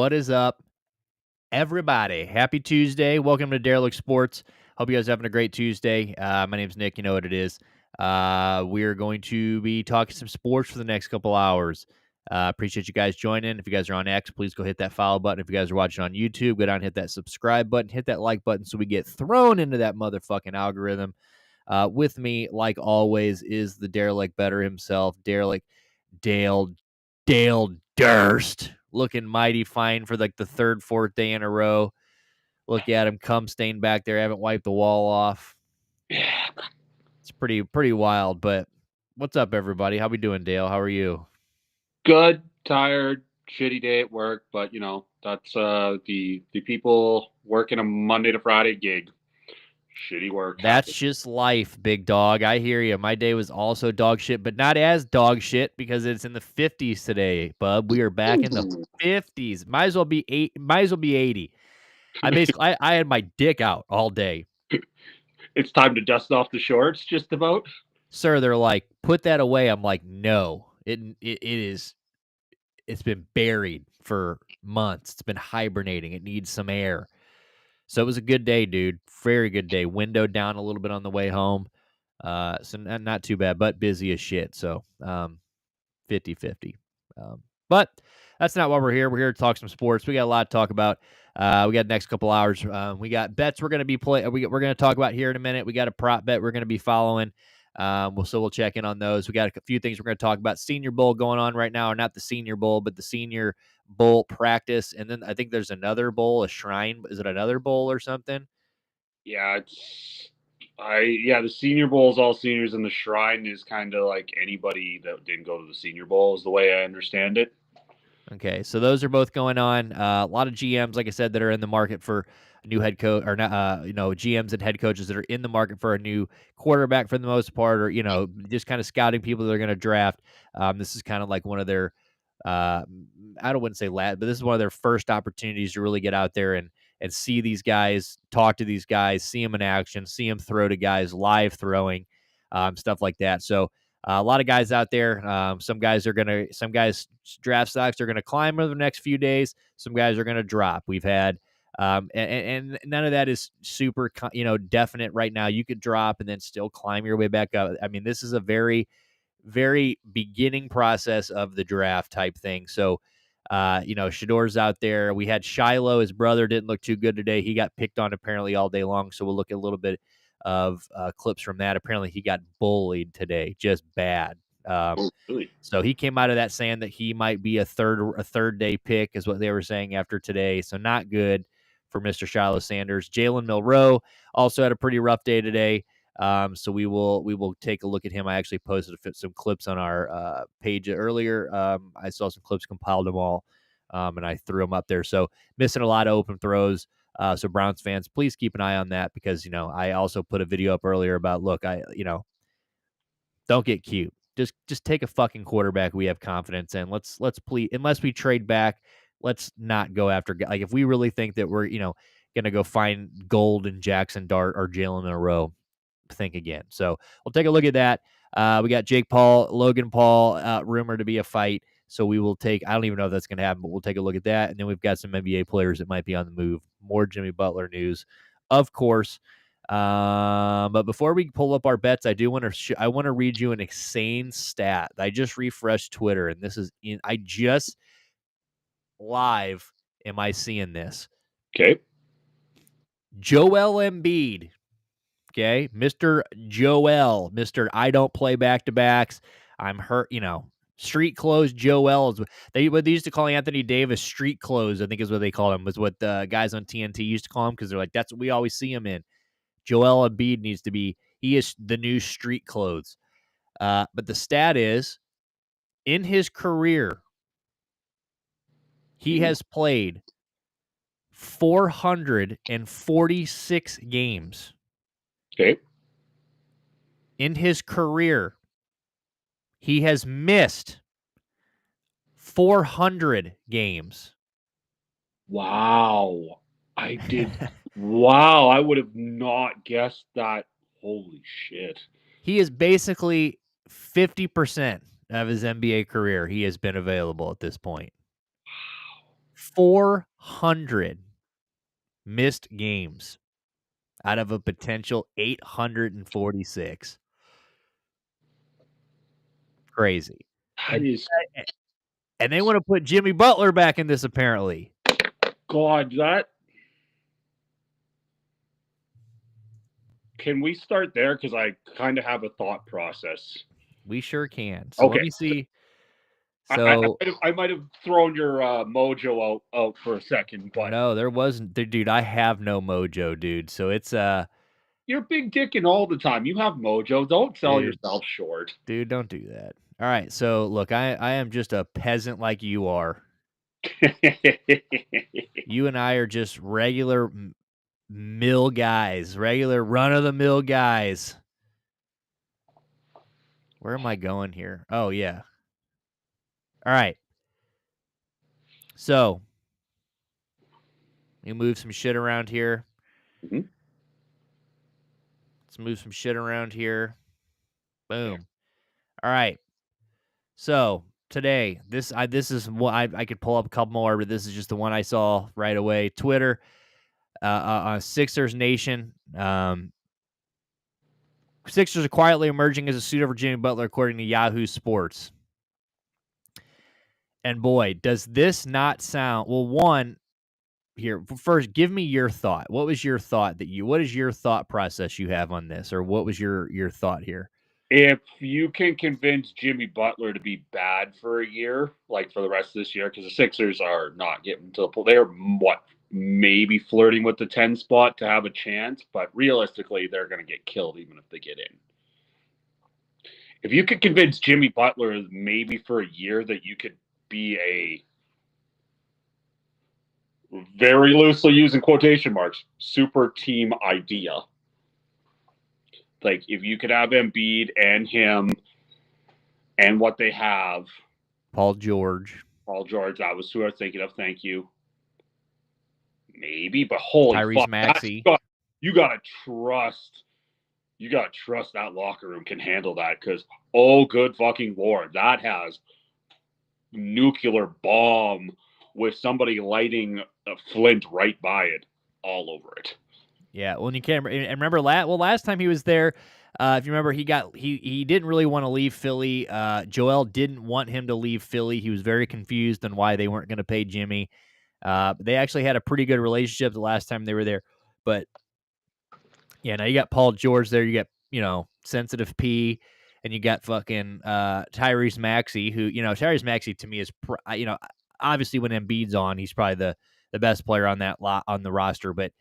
What is up, everybody? Happy Tuesday. Welcome to Derelict Sports. Hope you guys are having a great Tuesday. My name's Nick. You know what it is. We're going to be talking some sports for the next couple hours. Appreciate you guys joining. If you guys are on X, please go hit that follow button. If you guys are watching on YouTube, go down and hit that subscribe button. Hit that like button so we get thrown into that motherfucking algorithm. With me, like always, is the Derelict better himself, Derelict Dale Durst, looking mighty fine for like the third, fourth day in a row. Look at him, cum stain back there. Haven't wiped the wall off. It's pretty wild. But what's up, everybody? How we doing, Dale? How are you? Good, tired, shitty day at work, but that's the people working a Monday to Friday gig. Shitty work That's happens. just life, big dog. I hear you. My day was also dog shit, but not as dog shit because it's in the 50s today, bub. We are back in the 50s. Might as well be 80. I had my dick out all day. It's time to dust off the shorts, just about. Sir, they're like, put that away. I'm like, no. It's been buried for months. It's been hibernating. It needs some air. So it was a good day, dude. Very good day. Window down a little bit on the way home. So not too bad, but busy as shit. So 50-50. But that's not why we're here. We're here to talk some sports. We got a lot to talk about. We got the next couple hours. We got bets we're going to be we're going to talk about here in a minute. We got a prop bet we're going to be following. We'll check in on those. We got a few things we're going to talk about. Senior Bowl going on right now, or not the Senior Bowl, but the Senior Bowl practice. And then I think there's another bowl, a shrine. Is it another bowl or something? Yeah, the Senior Bowl is all seniors, and the Shrine is kind of like anybody that didn't go to the Senior Bowl, is the way I understand it. Okay, so those are both going on. A lot of GMs, like I said, that are in the market for a new head coach, or not, GMs and head coaches that are in the market for a new quarterback for the most part, or just kind of scouting people that are going to draft. This is kind of like one of their, I don't wouldn't say but this is one of their first opportunities to really get out there and see these guys, talk to these guys, see them in action, see them throw to guys, live throwing, stuff like that. So a lot of guys out there. Some guys draft stocks are gonna climb over the next few days. Some guys are gonna drop. We've had, and none of that is super, definite right now. You could drop and then still climb your way back up. I mean, this is a very, very beginning process of the draft type thing. So, Shador's out there. We had Shiloh, his brother, didn't look too good today. He got picked on apparently all day long. So we'll look at a little bit of clips from that. Apparently, he got bullied today, just bad. Oh, really? So he came out of that saying that he might be a third day pick, is what they were saying after today. So not good for Mr. Shiloh Sanders. Jalen Milroe also had a pretty rough day today. So we will take a look at him. I actually posted some clips on our page earlier. I saw some clips, compiled them all, and I threw them up there. So missing a lot of open throws. So Browns fans, please keep an eye on that because I also put a video up earlier about don't get cute. Just take a fucking quarterback we have confidence in. Let's please, unless we trade back, let's not go after, like, if we really think that we're gonna go find gold in Jackson Dart or Jalen in a row, think again. So we'll take a look at that. We got Logan Paul, rumored to be a fight. So we will take, I don't even know if that's going to happen, but we'll take a look at that. And then we've got some NBA players that might be on the move. More Jimmy Butler news, of course. But before we pull up our bets, I do want to, I want to read you an insane stat. I just refreshed Twitter and I just live. Am I seeing this? Okay. Joel Embiid. Okay, Mr. Joel, Mr. I don't play back-to-backs. I'm hurt, street clothes Joel. What they used to call Anthony Davis street clothes, I think is what they called him, was what the guys on TNT used to call him because they're like, that's what we always see him in. Joel Embiid he is the new street clothes. But the stat is, in his career, he has played 446 games. Okay. In his career, he has missed 400 games. Wow. I did. Wow. I would have not guessed that. Holy shit. He is basically 50% of his NBA career. He has been available at this point. 400 missed games out of a potential 846. Crazy. That And is, and they wanna put Jimmy Butler back in this apparently. God, that. Can we start there? Because I kind of have a thought process. We sure can. So let Okay. me see. I, I, So I might have thrown your mojo out for a second, but no, there wasn't dude, I have no mojo, dude. So it's, you're big dicking all the time. You have mojo. Don't sell dude, yourself short. dude, don't do that. Alright, so look, I am just a peasant like you are. You and I are just regular mill guys, regular run of the mill guys. Where am I going here? Oh, yeah. All right. So, you move some shit around here. Mhm. Let's move some shit around here. Boom. All right. So, today, this is what I could pull up a couple more, but this is just the one I saw right away. Twitter, Sixers Nation. Sixers are quietly emerging as a suitor for Jimmy Butler, according to Yahoo Sports. And boy, does this not sound well? One, here first, give me your thought. What was your thought what is your thought process you have on this, or what was your thought here? If you can convince Jimmy Butler to be bad for a year, like for the rest of this year, because the Sixers are not getting to the pool. They're what, maybe flirting with the 10 spot to have a chance, but realistically, they're going to get killed even if they get in. If you could convince Jimmy Butler maybe for a year that you could be a, very loosely using quotation marks, super team idea. Like if you could have Embiid and him and what they have, Paul George, Paul George, that was who I was thinking of. Thank you. Maybe, but holy Tyrese fuck, that's Maxey. you gotta trust. You gotta trust that locker room can handle that because oh good fucking lord, that has nuclear bomb with somebody lighting a flint right by it all over it. Yeah, well, and you can't and remember last time he was there, if you remember, he didn't really want to leave Philly. Joel didn't want him to leave Philly. He was very confused on why they weren't going to pay Jimmy. They actually had a pretty good relationship the last time they were there, but yeah, now you got Paul George there. You got, Sensitive P, and you got fucking Tyrese Maxey, who, Tyrese Maxey to me is, obviously when Embiid's on, he's probably the best player on that lot on the roster. But,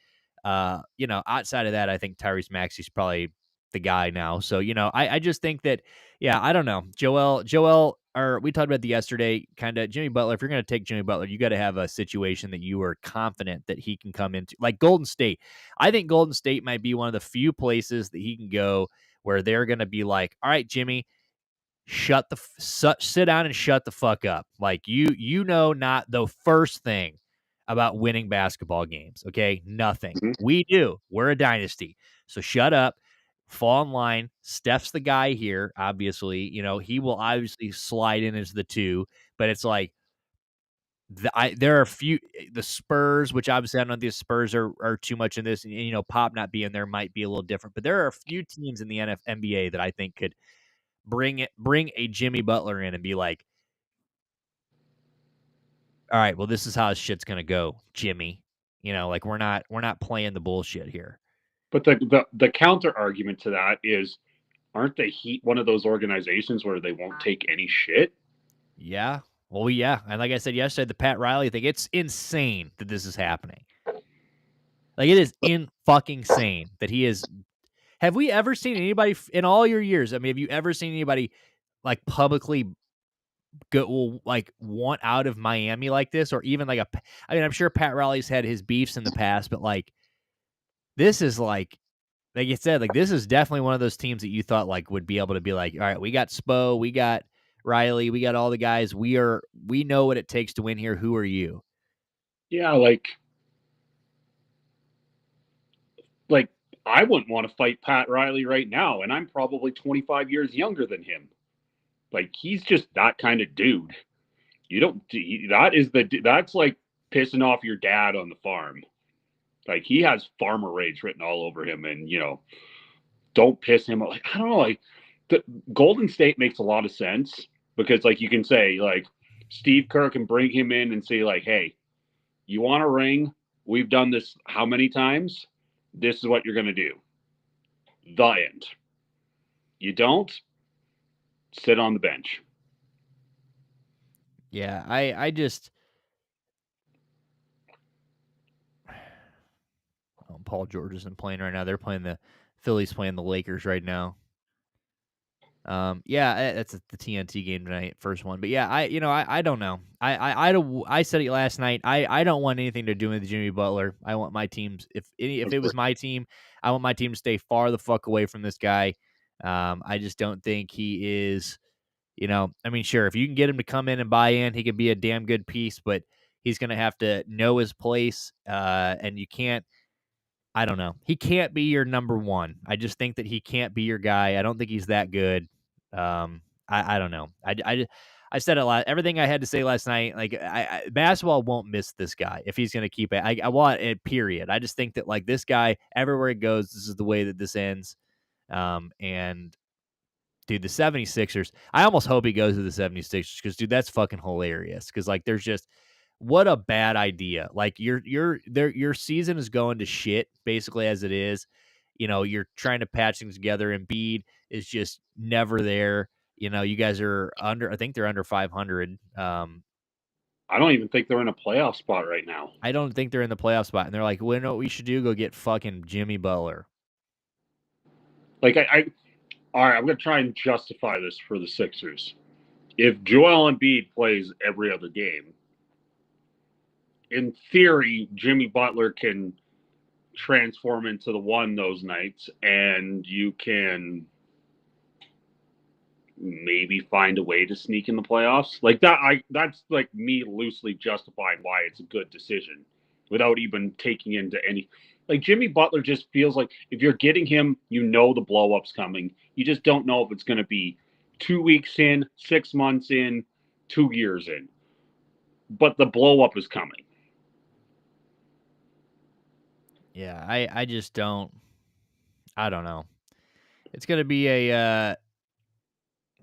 outside of that, I think Tyrese Maxey's probably the guy now. So, I just think that, yeah, I don't know. Joel, or we talked about the yesterday, kind of Jimmy Butler. If you're going to take Jimmy Butler, you got to have a situation that you are confident that he can come into, like Golden State. I think Golden State might be one of the few places that he can go where they're going to be like, all right, Jimmy, sit down and shut the fuck up. Like not the first thing about winning basketball games. Okay. Nothing. Mm-hmm. We do. We're a dynasty. So shut up, fall in line. Steph's the guy here. Obviously, he will obviously slide in as the two, but it's like, there are a few the Spurs, which obviously I don't know if the Spurs are too much in this, and Pop not being there might be a little different, but there are a few teams in the NBA that I think could bring a Jimmy Butler in and be like, all right, well, this is how this shit's gonna go, Jimmy. Like we're not playing the bullshit here. But the counter argument to that is, aren't the Heat one of those organizations where they won't take any shit? Yeah. Well, yeah. And like I said yesterday, the Pat Riley thing, it's insane that this is happening. Like it is in fucking sane that he is. Have we ever seen anybody in all your years? I mean, have you ever seen anybody like publicly want out of Miami like this, or even like I mean, I'm sure Pat Riley's had his beefs in the past, but like this is like you said, like this is definitely one of those teams that you thought like would be able to be like, all right, we got Spo, we got Riley, we got all the guys. We know what it takes to win here. Who are you? Yeah, like I wouldn't want to fight Pat Riley right now, and I'm probably 25 years younger than him. Like he's just that kind of dude. You don't. That's like pissing off your dad on the farm. Like, he has farmer rage written all over him, and don't piss him off. Like, I don't know, like the Golden State makes a lot of sense because, like, you can say, like, Steve Kerr can bring him in and say, like, hey, you want a ring? We've done this how many times? This is what you're going to do. The end. You don't? Sit on the bench. Yeah, I just Paul George isn't playing right now. They're playing the Phillies playing the Lakers right now. Yeah, that's the TNT game tonight, first one. But yeah, I don't know. I said it last night. I don't want anything to do with Jimmy Butler. I want my teams. If it was my team, I want my team to stay far the fuck away from this guy. I just don't think he is. I mean, sure, if you can get him to come in and buy in, he could be a damn good piece. But he's going to have to know his place, and you can't. I don't know. He can't be your number one. I just think that he can't be your guy. I don't think he's that good. I don't know. I said it a lot. Everything I had to say last night, like basketball won't miss this guy if he's going to keep it. I want it. Period. I just think that like this guy, everywhere it goes, this is the way that this ends. And dude, the 76ers, I almost hope he goes to the 76ers because, dude, that's fucking hilarious. Because, like, there's just what a bad idea. Like, your season is going to shit, basically, as it is. You're trying to patch things together. Embiid is just never there. You guys are I think they're under 500. I don't even think they're in a playoff spot right now. I don't think they're in the playoff spot. And they're like, well, you know what we should do? Go get fucking Jimmy Butler. Like, all right, I'm going to try and justify this for the Sixers. If Joel Embiid plays every other game, in theory, Jimmy Butler can transform into the one those nights, and you can maybe find a way to sneak in the playoffs. Like that, that's like me loosely justifying why it's a good decision without even taking into any. Like, Jimmy Butler just feels like if you're getting him, the blow up's coming. You just don't know if it's going to be 2 weeks in, 6 months in, 2 years in. But the blow up is coming. Yeah, I just don't. I don't know. It's gonna be a. It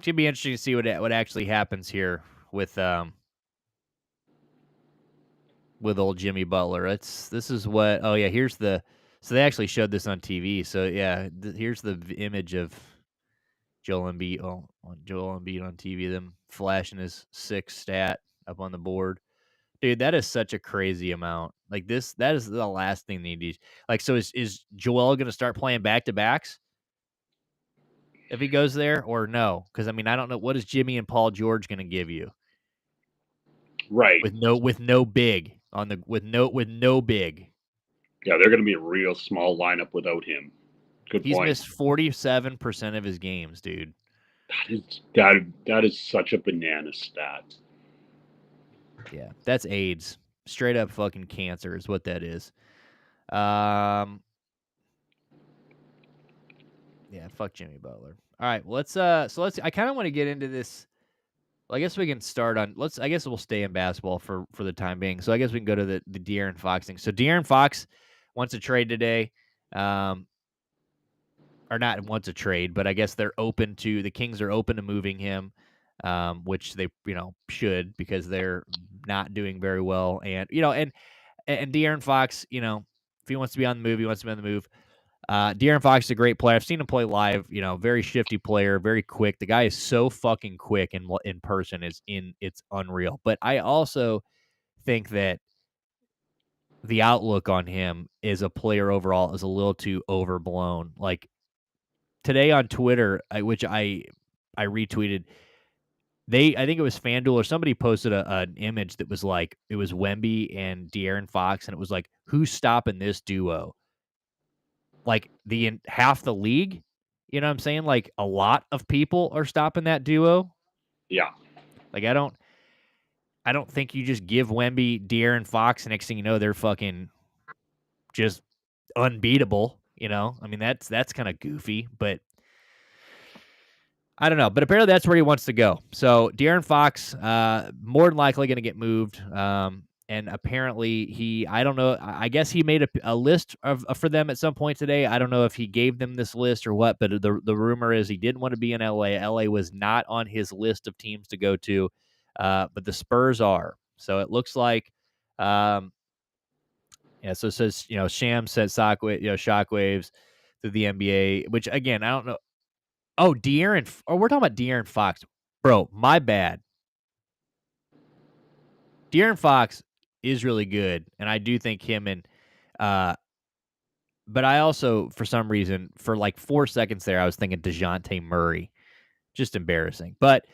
should be interesting to see what actually happens here with old Jimmy Butler. This is what. Oh yeah, here's the. So they actually showed this on TV. So yeah, here's the image of Joel Embiid. Oh, Joel Embiid on TV. Them flashing his 6 stat up on the board. Dude, that is such a crazy amount. Like this, that is the last thing they need. Like, so is Joel going to start playing back to backs if he goes there, or no? Because I mean, I don't know what is Jimmy and Paul George going to give you Right. with no big on the with no big. Yeah, they're going to be a real small lineup without him. Good He's point. missed 47% of his games, dude. That is such a banana stat. Yeah, that's AIDS. Straight up fucking cancer is what that is. Yeah, fuck Jimmy Butler. All right, well, let's I kind of want to get into this. Well, I guess we can start on I guess we'll stay in basketball for the time being. So I guess we can go to the De'Aaron Fox thing. So De'Aaron Fox wants a trade today. Or not wants a trade, but I guess the Kings are open to moving him, which they, should, because they're not doing very well. And, and De'Aaron Fox, if he wants to be on the move, he wants to be on the move. De'Aaron Fox is a great player. I've seen him play live. Very shifty player, very quick. The guy is so fucking quick in person. It's unreal. But I also think that the outlook on him as a player overall is a little too overblown. Like today on Twitter, which I retweeted. I think it was FanDuel or somebody posted an image that was like it was Wemby and De'Aaron Fox, and it was like, who's stopping this duo? Like half the league, you know what I'm saying? Like a lot of people are stopping that duo. Yeah. Like I don't think you just give Wemby, De'Aaron Fox, and next thing you know, they're fucking just unbeatable. I mean that's kind of goofy, but I don't know. But apparently that's where he wants to go. So De'Aaron Fox, more than likely going to get moved. And apparently I don't know, I guess he made a list for them at some point today. I don't know if he gave them this list or what, but the rumor is he didn't want to be in LA. LA was not on his list of teams to go to, but the Spurs are. So it looks like, yeah. So it says, Sham said shockwaves through the NBA, which again, I don't know. Oh, we're talking about De'Aaron Fox, bro. My bad. De'Aaron Fox is really good, and I do think him and uh but I also, for some reason, for like 4 seconds there, I was thinking DeJounte Murray. Just embarrassing. But,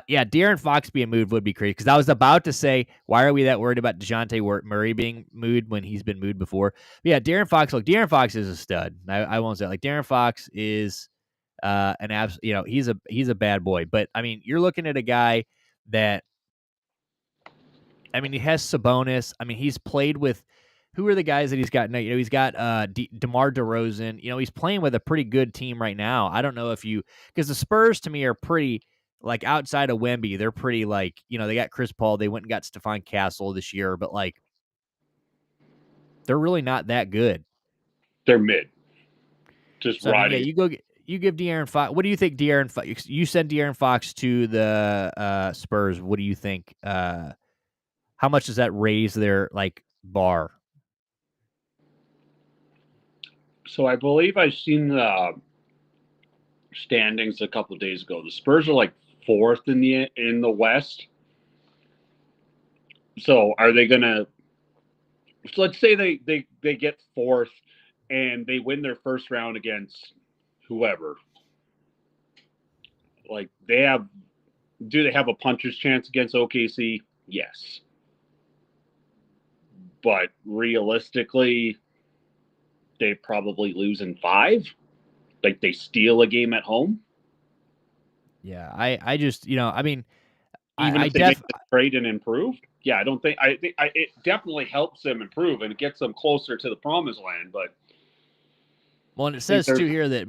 yeah, De'Aaron Fox being moved would be crazy because I was about to say, why are we that worried about DeJounte Murray being moved when he's been moved before? But yeah, De'Aaron Fox is a stud. I won't say, like, De'Aaron Fox is, an he's a bad boy. But, I mean, you're looking at a guy that he has Sabonis. I mean, he's played with who are the guys that he's got? No, he's got DeMar DeRozan. He's playing with a pretty good team right now. I don't know if because the Spurs to me are pretty like outside of Wemby, they're pretty like they got Chris Paul. They went and got Stephon Castle this year, but like they're really not that good. They're mid. Just So I mean, yeah, riding. you give De'Aaron Fox. What do you think, De'Aaron Fox? You sent De'Aaron Fox to the Spurs. What do you think? How much does that raise their like bar? So I believe I've seen the standings a couple of days ago. The Spurs are like fourth in the West. So are they gonna? So let's say they get fourth and they win their first round against whoever. Like do they have a puncher's chance against OKC? Yes, but realistically, they probably lose in five. Like they steal a game at home. Yeah, I just I mean Even I if they make def the trade and improve. Yeah, I don't think I think it definitely helps them improve and it gets them closer to the promised land. But well, and I it think says there's too here that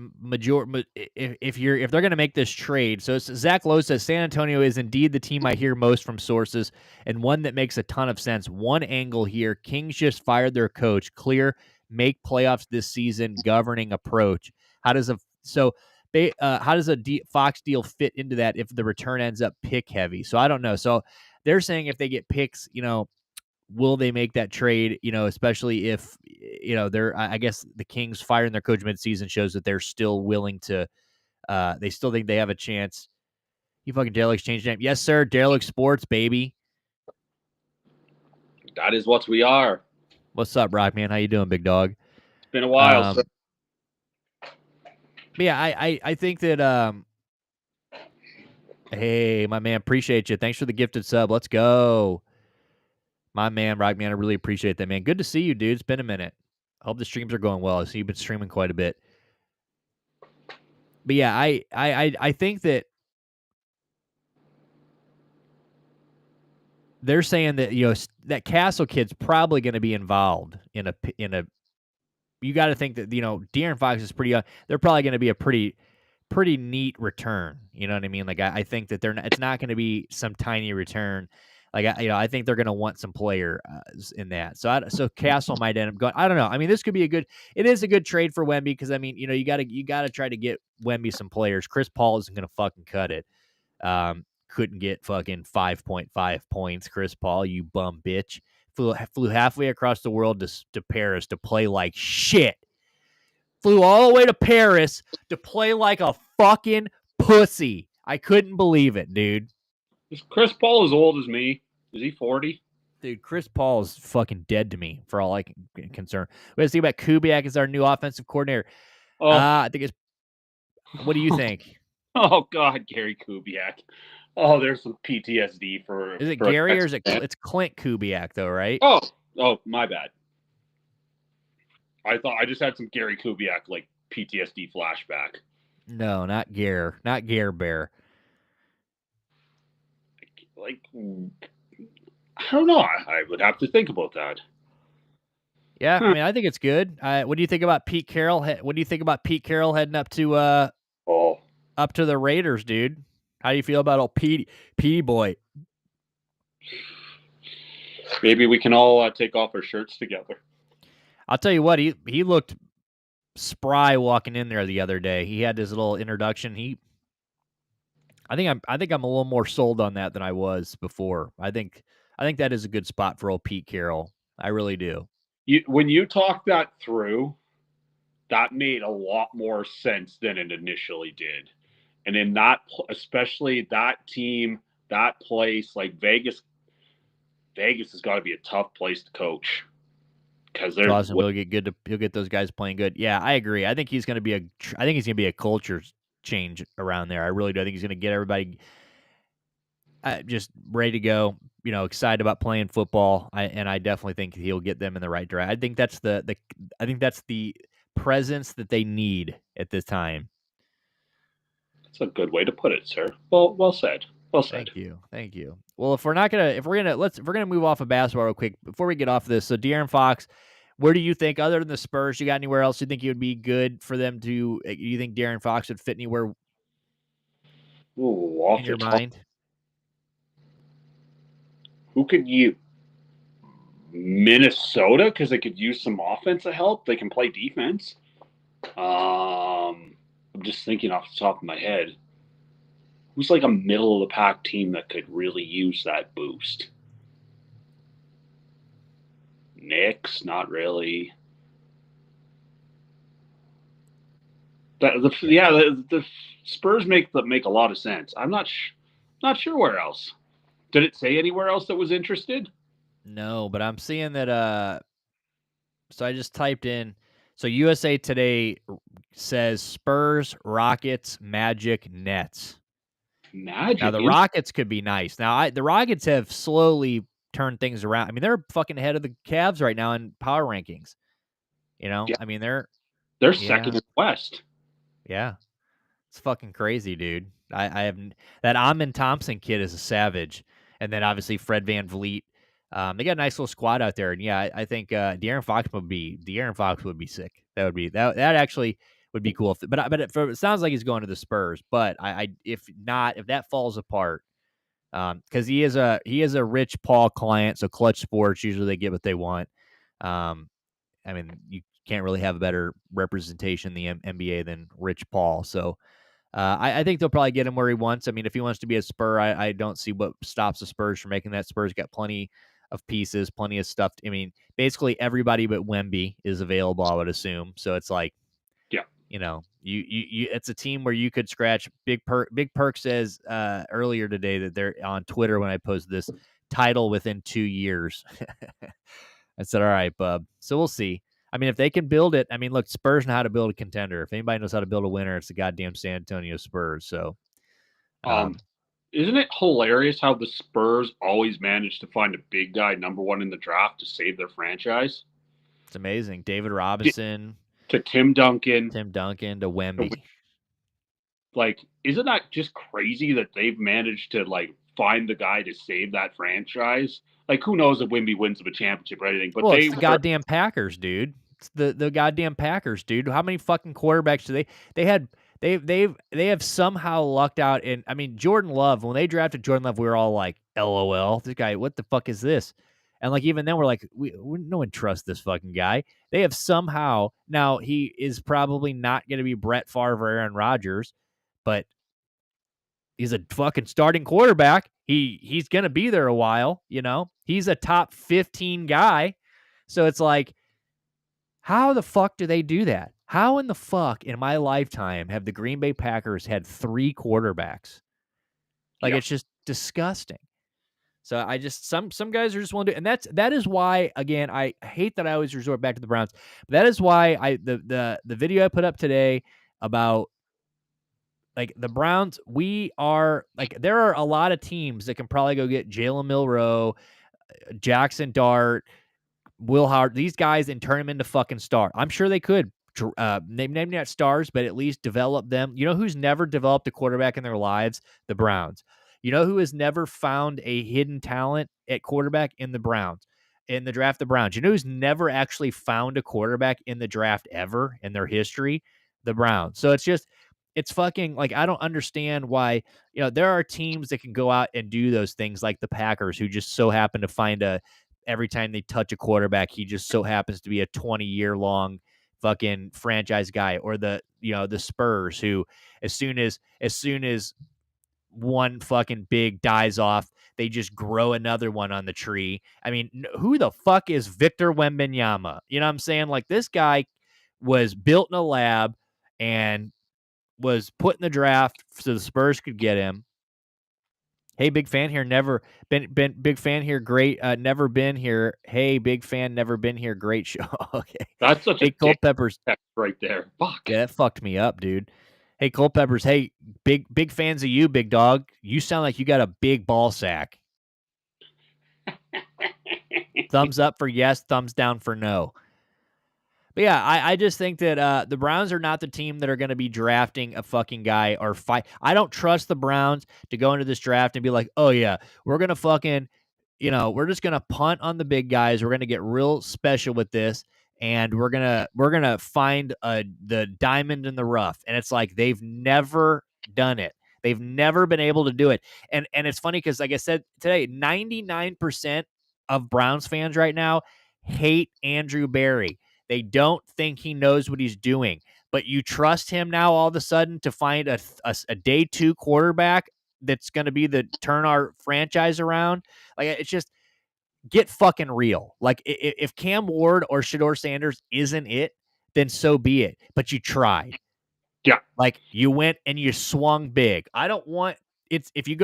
if they're going to make this trade, so Zach Lowe says San Antonio is indeed the team I hear most from sources, and one that makes a ton of sense. One angle here: Kings just fired their coach. Clear, make playoffs this season. Governing approach. How does a Fox deal fit into that if the return ends up pick heavy? So I don't know. So they're saying if they get picks, will they make that trade? Especially if they're. I guess the Kings firing their coach midseason shows that they're still willing to. They still think they have a chance. You fucking Derelict's changed name. Yes, sir. Derelict Sports, baby. that is what we are. What's up, Rockman? How you doing, big dog? It's been a while. So Um, but yeah, I think that hey, my man, appreciate you. Thanks for the gifted sub. Let's go. My man, Rockman, I really appreciate that, man. Good to see you, dude. It's been a minute. I hope the streams are going well. I see you've been streaming quite a bit. But yeah, I think that they're saying that that Castle kid's probably going to be involved in a. You got to think that De'Aaron Fox is pretty young. They're probably going to be a pretty neat return. You know what I mean? Like I think that it's not going to be some tiny return. Like I think they're going to want some player in that. So Castle might end up going. I don't know. I mean, this could be it is a good trade for Wemby because I mean, you got to try to get Wemby some players. Chris Paul isn't going to fucking cut it. Couldn't get fucking 5.5 points. Chris Paul, you bum bitch, flew halfway across the world to Paris to play like shit. Flew all the way to Paris to play like a fucking pussy. I couldn't believe it, dude. is Chris Paul as old as me? Is he 40? Dude, Chris Paul is fucking dead to me for all I can concern. We have to think about Kubiak as our new offensive coordinator. Oh, I think it's. What do you think? oh God, Gary Kubiak. Oh, there's some PTSD for. Is it for Gary or is it's Clint Kubiak though, right? oh, my bad. I thought I just had some Gary Kubiak like PTSD flashback. No, not Gare. Not Gare Bear. Like, I don't know. I would have to think about that. Yeah, I mean, I think it's good. What do you think about Pete Carroll? What do you think about Pete Carroll heading up to Oh, the Raiders, dude? How do you feel about old Petey boy? Maybe we can all take off our shirts together. I'll tell you what, he looked spry walking in there the other day. He had his little introduction. I think I'm a little more sold on that than I was before. I think that is a good spot for old Pete Carroll. I really do. When you talk that through, that made a lot more sense than it initially did. And in that, especially that team, that place, like Vegas has got to be a tough place to coach because It's there's awesome. He'll get those guys playing good. Yeah, I agree. I think he's going to be a culture change around there. I really do. I think he's going to get everybody just ready to go. Excited about playing football. I definitely think he'll get them in the right direction. I think that's the presence that they need at this time. That's a good way to put it, sir. Well said. Well said. Thank you. Well, if we're gonna move off of basketball real quick before we get off this. So De'Aaron Fox, where do you think, other than the Spurs, you got anywhere else you think it would be good for them to? You think De'Aaron Fox would fit anywhere Ooh, in off the your top, mind? who could you? Minnesota, because they could use some offensive help. They can play defense. I'm just thinking off the top of my head. Who's like a middle of the pack team that could really use that boost? Knicks, not really. Yeah. The Spurs make a lot of sense. I'm not sure where else. Did it say anywhere else that was interested? No, but I'm seeing that. So I just typed in. So USA Today says Spurs, Rockets, Magic, Nets. Now Magic. the Rockets could be nice. Now the Rockets have slowly turned things around. I mean, they're fucking ahead of the Cavs right now in power rankings. Yeah, I mean, they're second yeah, in the West. yeah. It's fucking crazy, dude. I have that Amin Thompson kid is a savage, and then obviously Fred Van Vliet. They got a nice little squad out there, and yeah, I think De'Aaron Fox would be sick. That actually would be cool. It sounds like he's going to the Spurs. But if not, if that falls apart, because he is a Rich Paul client, so Clutch Sports usually they get what they want. Um, I mean, you can't really have a better representation in the NBA than Rich Paul. So I think they'll probably get him where he wants. I mean, if he wants to be a Spur, I don't see what stops the Spurs from making that. Spurs got plenty of pieces, plenty of stuff. I mean, basically everybody but Wemby is available, I would assume. So it's like, Yeah. it's a team where you could scratch. Big Perk says earlier today that they're on Twitter when I posted this title within 2 years. I said, all right, bub. So we'll see. I mean, if they can build it, I mean, look, Spurs know how to build a contender. If anybody knows how to build a winner, it's the goddamn San Antonio Spurs. So, Um, isn't it hilarious how the Spurs always manage to find a big guy number one in the draft to save their franchise? it's amazing. David Robinson, To Tim Duncan, Tim Duncan to Wemby. like, isn't that just crazy that they've managed to like find the guy to save that franchise? Like, who knows if Wimby wins them a championship or anything? But Well, they it's the were, goddamn Packers, dude. It's the goddamn Packers, dude. How many fucking quarterbacks do they had? They have somehow lucked out. And I mean, Jordan Love. When they drafted Jordan Love, we were all like, "LOL, this guy. What the fuck is this?" And like even then, we're like, no one trusts this fucking guy. They have somehow now he is probably not going to be Brett Favre or Aaron Rodgers, but he's a fucking starting quarterback. He's going to be there a while. He's a top 15 guy. So it's like, how the fuck do they do that? How in the fuck in my lifetime have the Green Bay Packers had 3 quarterbacks? Like, yeah. it's just disgusting. So I just some guys are just want to, and that is why, again, I hate that I always resort back to the Browns. But that is why the video I put up today about like the Browns, we are like there are a lot of teams that can probably go get Jalen Milroe, Jackson Dart, Will Howard, these guys, and turn them into fucking star. I'm sure they could name not stars, but at least develop them. You know who's never developed a quarterback in their lives? The Browns. You know who has never found a hidden talent at quarterback? In the Browns. In the draft, the Browns. You know who's never actually found a quarterback in the draft ever in their history? The Browns. So it's fucking like I don't understand why, there are teams that can go out and do those things like the Packers who just so happen to find a every time they touch a quarterback, he just so happens to be a 20-year long fucking franchise guy, or the Spurs, who as soon as one fucking big dies off, they just grow another one on the tree. I mean, who the fuck is Victor Wembanyama? You know what I'm saying? Like, this guy was built in a lab and was put in the draft so the Spurs could get him. Hey, big fan here. Never been big fan here. Great. Never been here. Hey, big fan. Never been here. Great show. Okay. That's such a Hey, dick Culpeppers. text right there. Fuck. Yeah, that fucked me up, dude. Hey, Culpeppers. Hey, big fans of you, big dog. You sound like you got a big ball sack. Thumbs up for yes, thumbs down for no. But yeah, I just think that the Browns are not the team that are going to be drafting a fucking guy or fight. I don't trust the Browns to go into this draft and be like, oh yeah, we're going to fucking, we're just going to punt on the big guys. We're going to get real special with this. And we're gonna find the diamond in the rough. And it's like, they've never done it. They've never been able to do it. And it's funny because, like I said today, 99% of Browns fans right now hate Andrew Berry. They don't think he knows what he's doing. But you trust him now all of a sudden to find a day two quarterback that's going to be the turn our franchise around. Like, it's just, get fucking real. Like, if Cam Ward or Shedeur Sanders isn't it, then so be it. But you tried. Yeah. Like, you went and you swung big. I don't want it's if you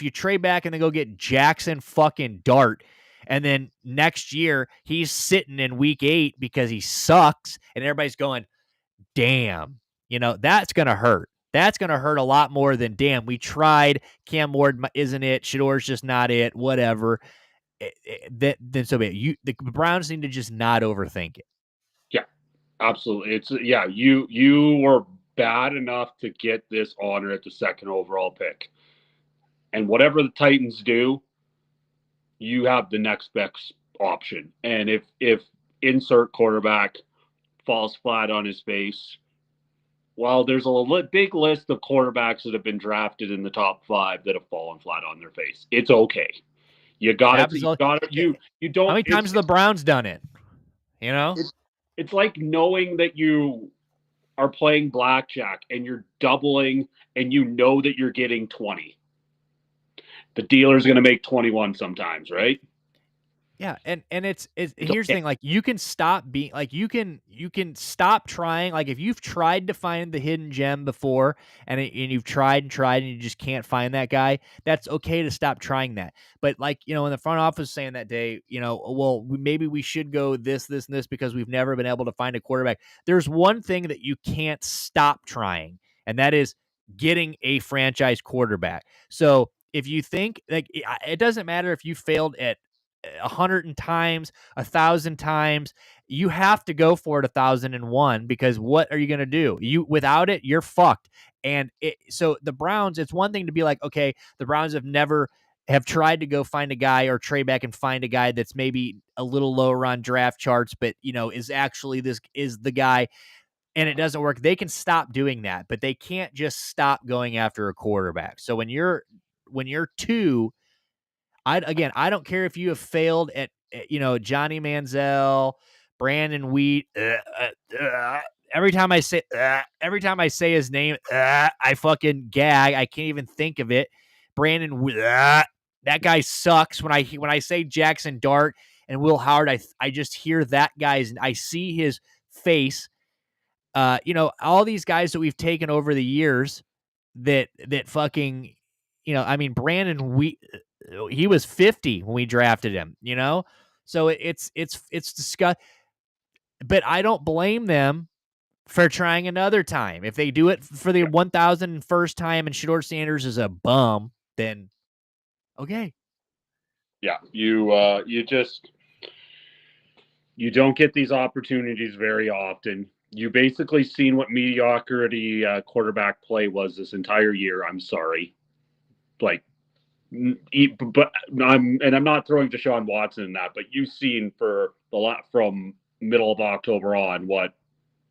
trade back and then go get Jackson fucking Dart, and then next year he's sitting in week 8 because he sucks, and everybody's going, damn, that's gonna hurt. That's gonna hurt a lot more than, damn, we tried. Cam Ward isn't it. Shedeur's just not it. Whatever. Then so be it. The Browns need to just not overthink it. Yeah. Absolutely. You were bad enough to get this honor at the second overall pick. And whatever the Titans do, you have the next best option. And if insert quarterback falls flat on his face, well, there's a big list of quarterbacks that have been drafted in the top 5 that have fallen flat on their face. It's okay. You got it. You got it. You don't. How many times have the Browns done it? It's like knowing that you are playing blackjack and you're doubling and you know that you're getting 20. The dealer's going to make 21 sometimes, right? Yeah, and it's here's the thing, like, you can stop being like, you can stop trying. Like, if you've tried to find the hidden gem before and you've tried and you just can't find that guy, that's okay to stop trying that. But, like, in the front office saying that day, well, maybe we should go this and this because we've never been able to find a quarterback. There's one thing that you can't stop trying, and that is getting a franchise quarterback. So if you think, like, it doesn't matter if you failed at 100 times, 1,000 times, you have to go for it 1,001, because what are you going to do? Without it, you're fucked. And so the Browns, it's one thing to be like, okay, the Browns have tried to go find a guy or trade back and find a guy that's maybe a little lower on draft charts, but is actually this is the guy, and it doesn't work. They can stop doing that, but they can't just stop going after a quarterback. So when you're 2, I don't care if you have failed at Johnny Manziel, Brandon Wheat. Every time I say his name, I fucking gag. I can't even think of it. Brandon Wheat. That guy sucks. When I say Jackson Dart and Will Howard, I just hear that guy's. I see his face. All these guys that we've taken over the years that fucking, Brandon Wheat. He was 50 when we drafted him, so it's disgusting. But I don't blame them for trying another time. If they do it for the 1,001st time and Shedeur Sanders is a bum, then okay. Yeah, you don't get these opportunities very often. You basically seen what mediocrity quarterback play was this entire year. I'm sorry, like. But I'm not throwing Deshaun Watson in that, but you've seen for the lot from middle of October on what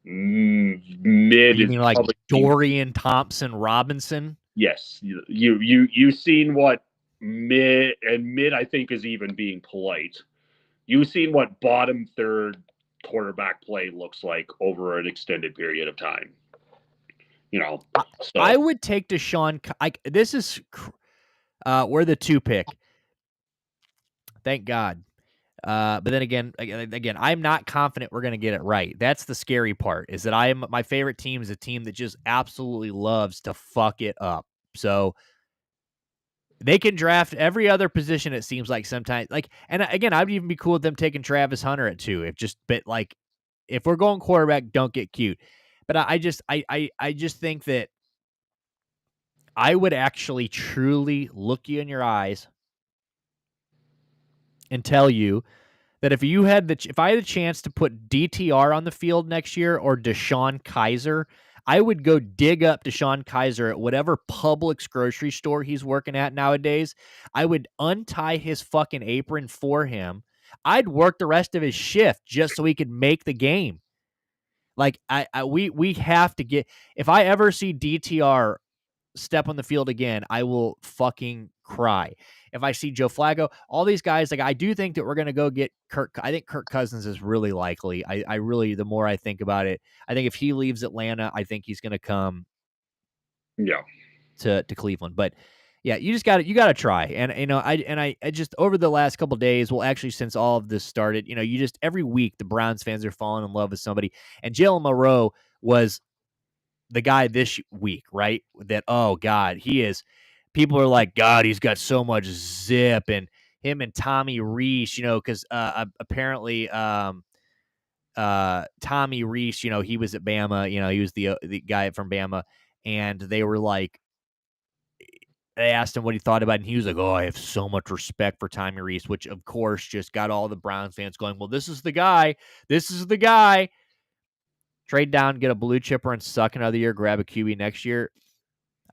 mid You mean like Dorian Thompson Robinson? Yes, you've seen what mid I think is even being polite. you've seen what bottom third quarterback play looks like over an extended period of time. I So would take Deshaun. This is we're the 2 pick. Thank God. But then again, I'm not confident we're going to get it right. That's the scary part. Is that my favorite team is a team that just absolutely loves to fuck it up. So they can draft every other position. It seems like sometimes, and again, I'd even be cool with them taking Travis Hunter at 2. If we're going quarterback, don't get cute. But I just think that I would actually truly look you in your eyes and tell you that if I had a chance to put DTR on the field next year or Deshaun Kaiser, I would go dig up Deshaun Kaiser at whatever Publix grocery store he's working at nowadays. I would untie his fucking apron for him. I'd work the rest of his shift just so he could make the game. We have to get. If I ever see DTR step on the field again, I will fucking cry. If I see Joe Flacco, all these guys, I do think that we're going to go get Kirk. I think Kirk Cousins is really likely. I really, the more I think about it, I think if he leaves Atlanta, I think he's going to come to Cleveland. But yeah, you got to try. And, I just, over the last couple of days, well, actually, since all of this started, every week the Browns fans are falling in love with somebody. And Jalen Monroe was the guy this week, right? That, oh God, people are like, God, he's got so much zip, and him and Tommy Reese, because apparently Tommy Reese, he was at Bama, he was the guy from Bama, and they were like, they asked him what he thought about it, and he was like, oh, I have so much respect for Tommy Reese, which of course just got all the Browns fans going, well, this is the guy. This is the guy. Trade down, get a blue chipper, and suck another year, grab a QB next year.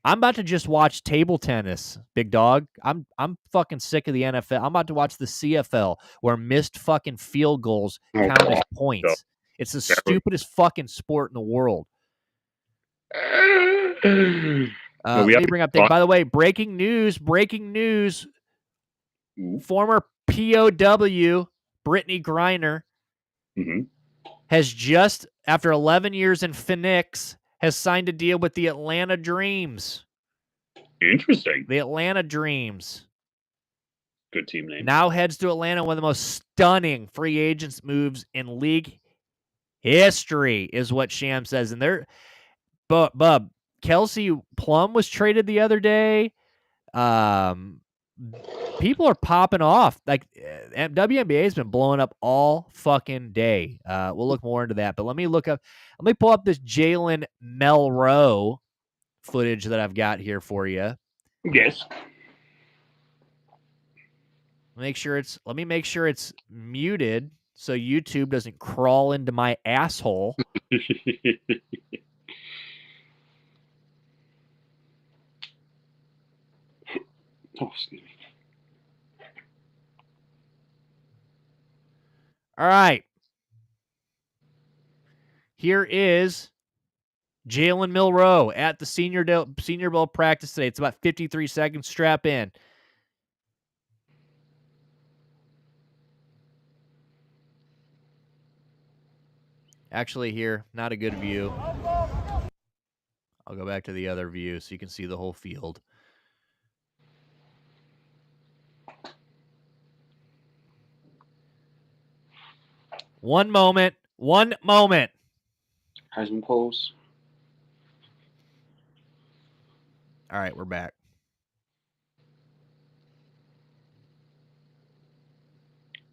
I'm about to just watch table tennis, big dog. I'm fucking sick of the NFL. I'm about to watch the CFL where missed fucking field goals count as points. It's the stupidest fucking sport in the world. Let me bring up things. By the way, breaking news. Former POW Brittany Griner has just, after 11 years in Phoenix, has signed a deal with the Atlanta Dreams. Interesting. The Atlanta Dreams. Good team name. Now heads to Atlanta. One of the most stunning free agents moves in league history is what Sham says. And Bub, Kelsey Plum was traded the other day. People are popping off. WNBA has been blowing up all fucking day. We'll look more into that. But let me pull up this Jalen Melrose footage that I've got here for you. Yes. Let me make sure it's muted so YouTube doesn't crawl into my asshole. Oh, excuse me. All right. Here is Jalen Milroe at the Senior Bowl practice today. It's about 53 seconds. Strap in. Actually, here, not a good view. I'll go back to the other view so you can see the whole field. One moment. Heisman pose. All right, we're back.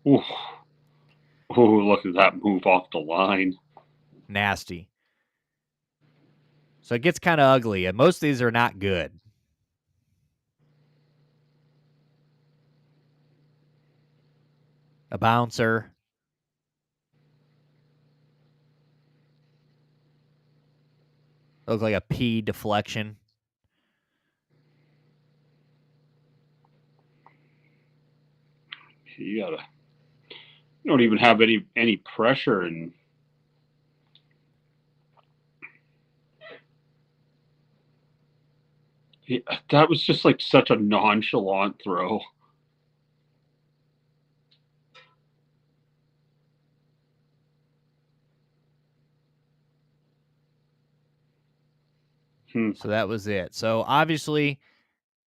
Ooh. Oh, look at that move off the line. Nasty. So it gets kind of ugly, and most of these are not good. A bouncer. Look like a P deflection. You don't even have any pressure, and that was just like such a nonchalant throw. So that was it. So obviously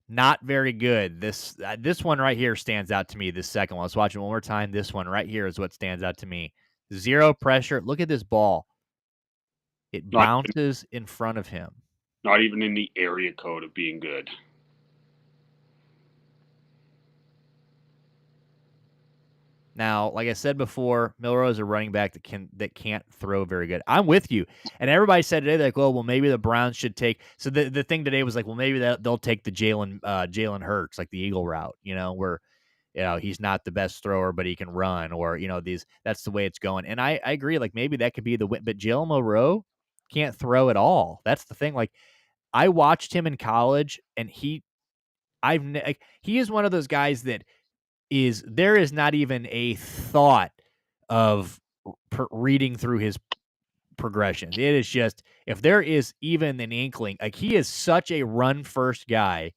not very good. This one right here stands out to me. This second one. Let's watch it one more time. This one right here is what stands out to me. Zero pressure. Look at this ball. It Not bounces in front of him. not even in the area code of being good. Now, like I said before, Milrose is a running back that can't throw very good. I'm with you. And everybody said today, like, well, maybe the Browns should take. So the thing today was like, well, maybe they'll take the Jalen Hurts, like the Eagle route, where he's not the best thrower, but he can run, or that's the way it's going. And I agree, like maybe that could be the win, but Jalen Monroe can't throw at all. That's the thing. Like I watched him in college, and he is one of those guys that there is not even a thought of reading through his progressions. It is just, if there is even an inkling, like he is such a run first guy.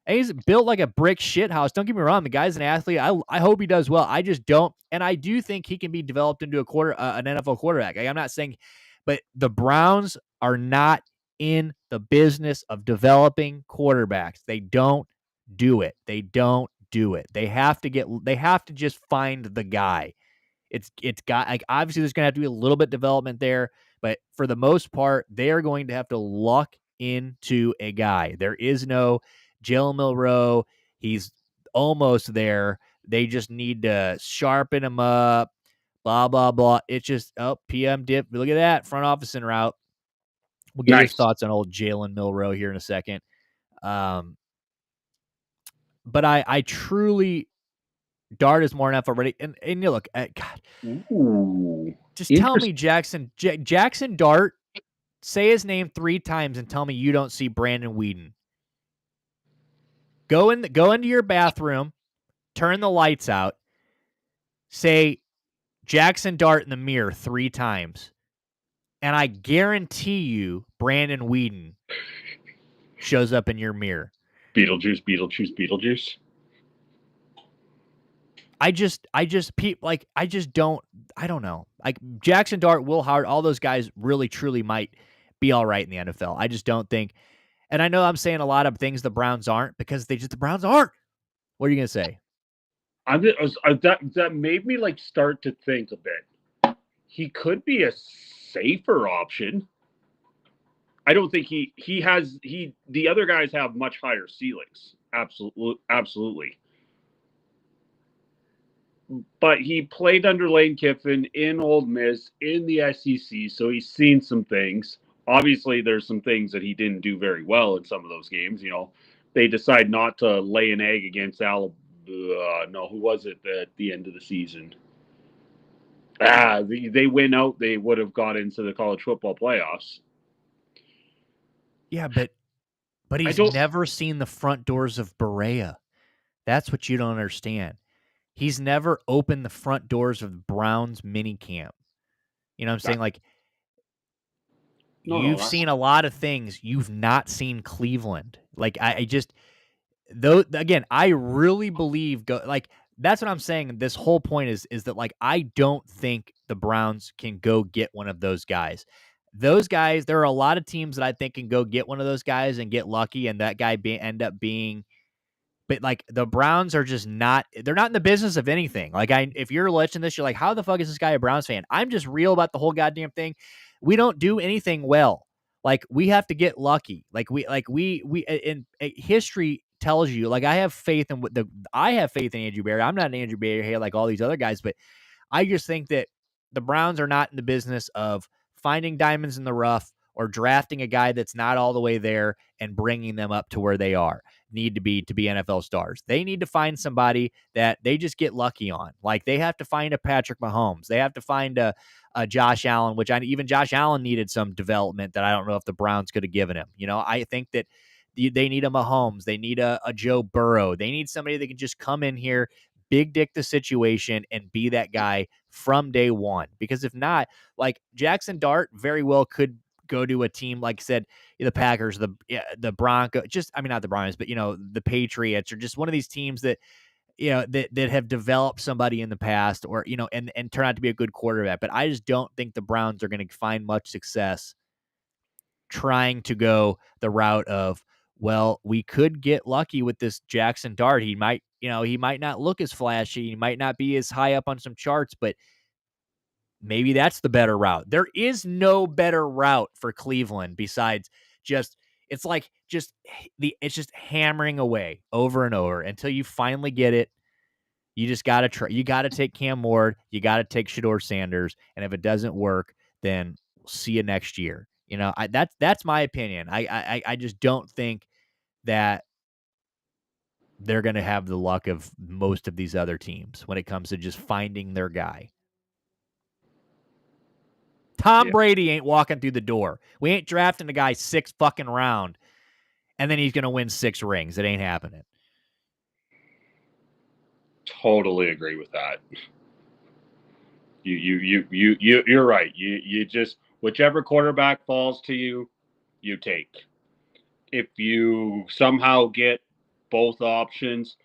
And he's built like a brick shit house. Don't get me wrong. The guy's an athlete. I hope he does well. I just don't. And I do think he can be developed into an NFL quarterback. Like, I'm not saying, but the Browns are not in the business of developing quarterbacks. They don't do it. They don't do it. They have to just find the guy. It's got, like, obviously there's going to have to be a little bit development there, but for the most part, they are going to have to luck into a guy. There is no Jalen Milroe. He's almost there. They just need to sharpen him up. Blah blah blah. It's just PM dip. Look at that front office en route. We'll get his Nice. thoughts on old Jalen Milroe here in a second. But I truly, Dart is more enough already. And you look at God. Ooh. Just tell me, Jackson Dart, say his name 3 times and tell me you don't see Brandon Weeden. Go into your bathroom, turn the lights out, say Jackson Dart in the mirror 3 times, and I guarantee you Brandon Weeden shows up in your mirror. Beetlejuice, Beetlejuice, Beetlejuice. I don't know. Like Jackson Dart, Will Howard, all those guys really truly might be all right in the NFL. I just don't think. And I know I'm saying a lot of things the Browns aren't because the Browns aren't. What are you gonna say? That made me like start to think a bit. He could be a safer option. I don't think the other guys have much higher ceilings. Absolutely. But he played under Lane Kiffin in Ole Miss in the SEC, so he's seen some things. Obviously, there's some things that he didn't do very well in some of those games. They decide not to lay an egg against Alabama. No, who was it at the end of the season? They win out. They would have got into the college football playoffs. Yeah, but he's never seen the front doors of Berea. That's what you don't understand. He's never opened the front doors of Browns mini camp. You know what I'm saying? Like, you've seen a lot of things. You've not seen Cleveland. Like, I just, though, again, I really believe, that's what I'm saying. This whole point is that, like, I don't think the Browns can go get one of those guys. Those guys, there are a lot of teams that I think can go get one of those guys and get lucky, and that guy end up being. But like the Browns are just they're not in the business of anything. Like if you're watching this, you're like, how the fuck is this guy a Browns fan? I'm just real about the whole goddamn thing. We don't do anything well. Like we have to get lucky. In history tells you, like I have faith in Andrew Berry. I'm not an Andrew Berry here like all these other guys, but I just think that the Browns are not in the business of finding diamonds in the rough or drafting a guy that's not all the way there and bringing them up to where they need to be NFL stars. They need to find somebody that they just get lucky on. Like they have to find a Patrick Mahomes. They have to find a Josh Allen, which even Josh Allen needed some development that I don't know if the Browns could have given him. I think that they need a Mahomes. They need a Joe Burrow. They need somebody that can just come in here, big dick the situation, and be that guy from day one. Because if not, like Jackson Dart very well could go to a team like I said, the Packers, the Broncos, not the Broncos, but the Patriots, or just one of these teams that that have developed somebody in the past, or and turn out to be a good quarterback. But I just don't think the Browns are going to find much success trying to go the route of, well, we could get lucky with this Jackson Dart. He might, he might not look as flashy. He might not be as high up on some charts, but maybe that's the better route. There is no better route for Cleveland besides just it's just hammering away over and over until you finally get it. You just got to try. You got to take Cam Ward. You got to take Shedeur Sanders. And if it doesn't work, then we'll see you next year. That's my opinion. I just don't think that they're going to have the luck of most of these other teams when it comes to just finding their guy. Tom Brady ain't walking through the door. We ain't drafting the guy 6th fucking round, and then he's going to win 6 rings. It ain't happening. Totally agree with that. You're right. You just, whichever quarterback falls to you, you take. If you somehow get both options,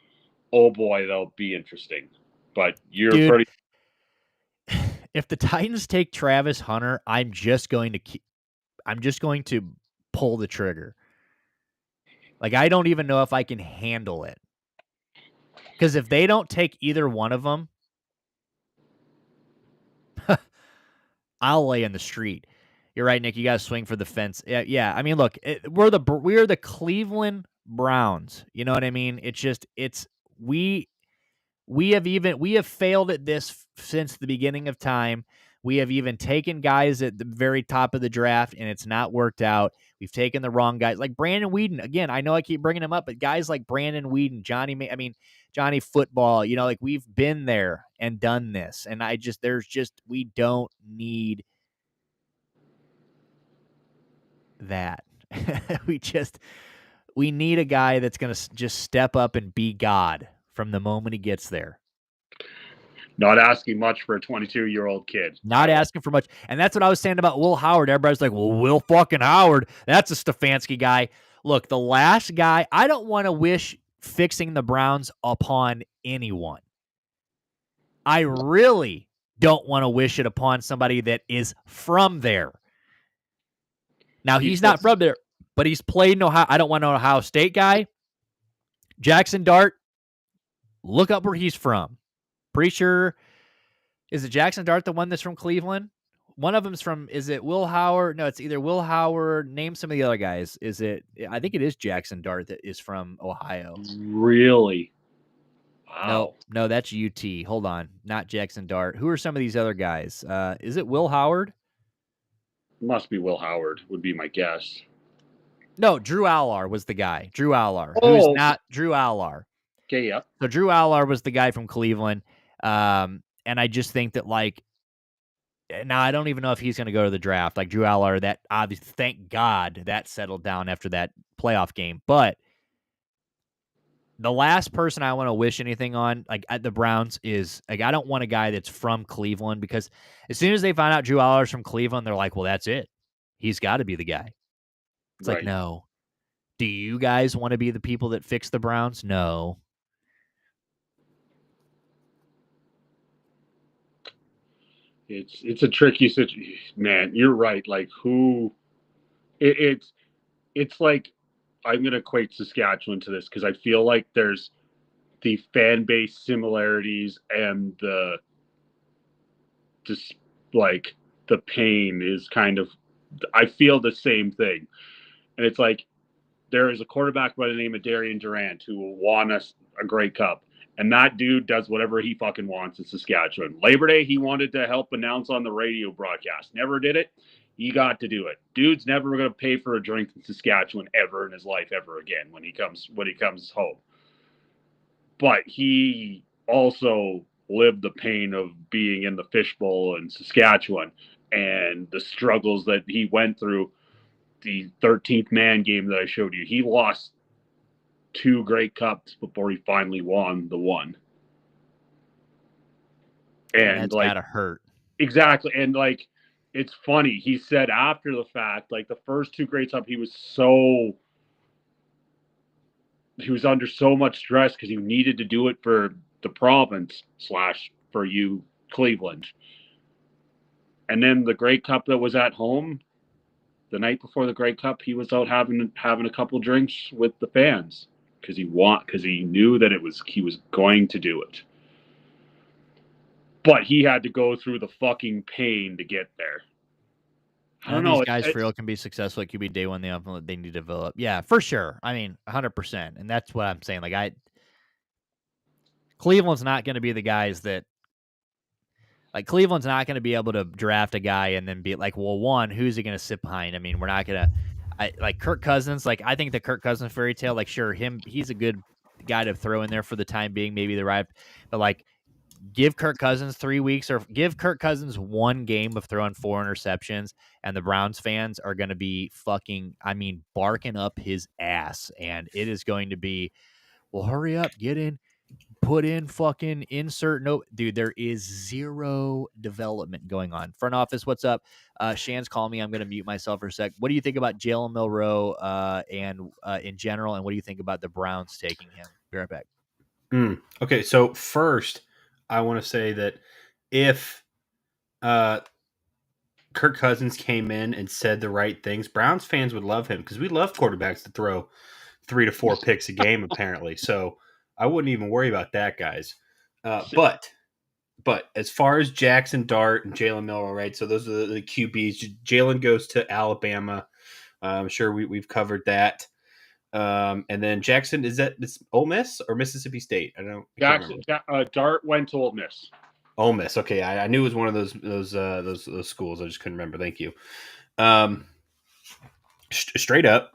oh boy, they'll be interesting. But you're Dude, pretty. if the Titans take Travis Hunter, I'm just going to pull the trigger. Like, I don't even know if I can handle it. Because if they don't take either one of them, I'll lay in the street. You're right, Nick. You got to swing for the fence. Yeah. I mean, look, we're the Cleveland Browns. You know what I mean? It's just we have failed at this since the beginning of time. We have even taken guys at the very top of the draft, and it's not worked out. We've taken the wrong guys, like Brandon Weeden. Again, I know I keep bringing him up, but guys like Brandon Weeden, Johnny Football, like we've been there and done this. And we don't need that. we need a guy that's going to just step up and be God from the moment he gets there. Not asking much for a 22-year-old kid. Not asking for much. And that's what I was saying about Will Howard. Everybody's like, well, Will fucking Howard, that's a Stefanski guy. Look, the last guy, I don't want to wish fixing the Browns upon anyone. I really don't want to wish it upon somebody that is from there. Now, he's not from there, but he's played in Ohio. I don't want an Ohio State guy. Jackson Dart, look up where he's from. Pretty sure, is it Jackson Dart, the one that's from Cleveland? One of them's from, is it Will Howard? No, it's either Will Howard. Name some of the other guys. I think it is Jackson Dart that is from Ohio. Really? Wow. No, that's UT. Hold on. Not Jackson Dart. Who are some of these other guys? Is it Will Howard? Must be Will Howard, would be my guess. No, Drew Allar was the guy. Drew Allar. Who's not Drew Allar. Okay, yeah. So Drew Allar was the guy from Cleveland. And I just think that, like, now I don't even know if he's going to go to the draft. Like Drew Allar, that obviously, thank God that settled down after that playoff game. But the last person I want to wish anything on, like at the Browns, is like, I don't want a guy that's from Cleveland, because as soon as they find out Drew Allar's from Cleveland, they're like, well, that's it. He's got to be the guy. It's like, no. Do you guys want to be the people that fix the Browns? No. It's a tricky situation, man. You're right. Like it's like, I'm gonna equate Saskatchewan to this because I feel like there's the fan base similarities and like the pain is kind of, I feel the same thing. And it's like, there is a quarterback by the name of Darian Durant who won us a Grey Cup. And that dude does whatever he fucking wants in Saskatchewan. Labor Day, he wanted to help announce on the radio broadcast. Never did it. He got to do it. Dude's never going to pay for a drink in Saskatchewan ever in his life ever again when he comes home. But he also lived the pain of being in the fishbowl in Saskatchewan and the struggles that he went through. The 13th man game that I showed you, he lost 2 Grey Cups before he finally won the one. And that's like, gotta hurt. Exactly. And like, it's funny. He said after the fact, like the first 2 Grey Cups, he was under so much stress because he needed to do it for the province / for you, Cleveland. And then the Grey Cup that was at home, the night before the Grey Cup, he was out having a couple drinks with the fans because he knew that he was going to do it. But he had to go through the fucking pain to get there. I don't And know. these guys for real can be successful at QB day one. They need to develop. Yeah, for sure. I mean, 100%. And that's what I'm saying. Like Cleveland's not going to be the guys that Cleveland's not going to be able to draft a guy and then be like, well, one, who's he going to sit behind? I mean, we're not going to. Like Kirk Cousins. Like I think the Kirk Cousins fairy tale. Like sure, he's a good guy to throw in there for the time being. Maybe the right, but like give Kirk Cousins 3 weeks or give Kirk Cousins one game of throwing 4 interceptions, and the Browns fans are going to be fucking, I mean, barking up his ass, and it is going to be, well, hurry up, get in. Put in fucking insert no, dude. There is zero development going on. Front office, what's up? Shan's calling me. I'm going to mute myself for a sec. What do you think about Jalen Milroe and in general, and what do you think about the Browns taking him? Be right back. Okay, so first, I want to say that if Kirk Cousins came in and said the right things, Browns fans would love him because we love quarterbacks to throw 3 to 4 picks a game, apparently. So I wouldn't even worry about that, guys. But as far as Jackson Dart and Jalen Milroe, right? So those are the QBs. Jalen goes to Alabama. I'm sure we've covered that. And then Jackson, is Ole Miss or Mississippi State? I don't know. Dart went to Ole Miss. Ole Miss. Okay, I knew it was one of those schools. I just couldn't remember. Thank you. Straight up,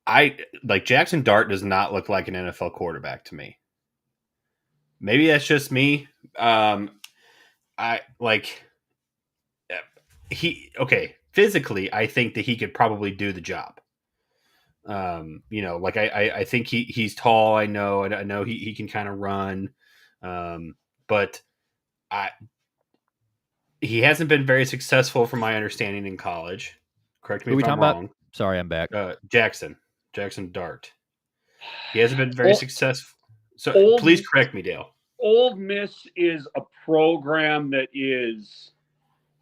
I like Jackson Dart does not look like an NFL quarterback to me. Maybe that's just me. Physically, I think that he could probably do the job. I think he's tall. I know he can kind of run. But he hasn't been very successful from my understanding in college. Correct me if I'm wrong. About? Sorry, I'm back. Jackson Dart. He hasn't been very successful. So please correct me, Dale. Ole Miss is a program that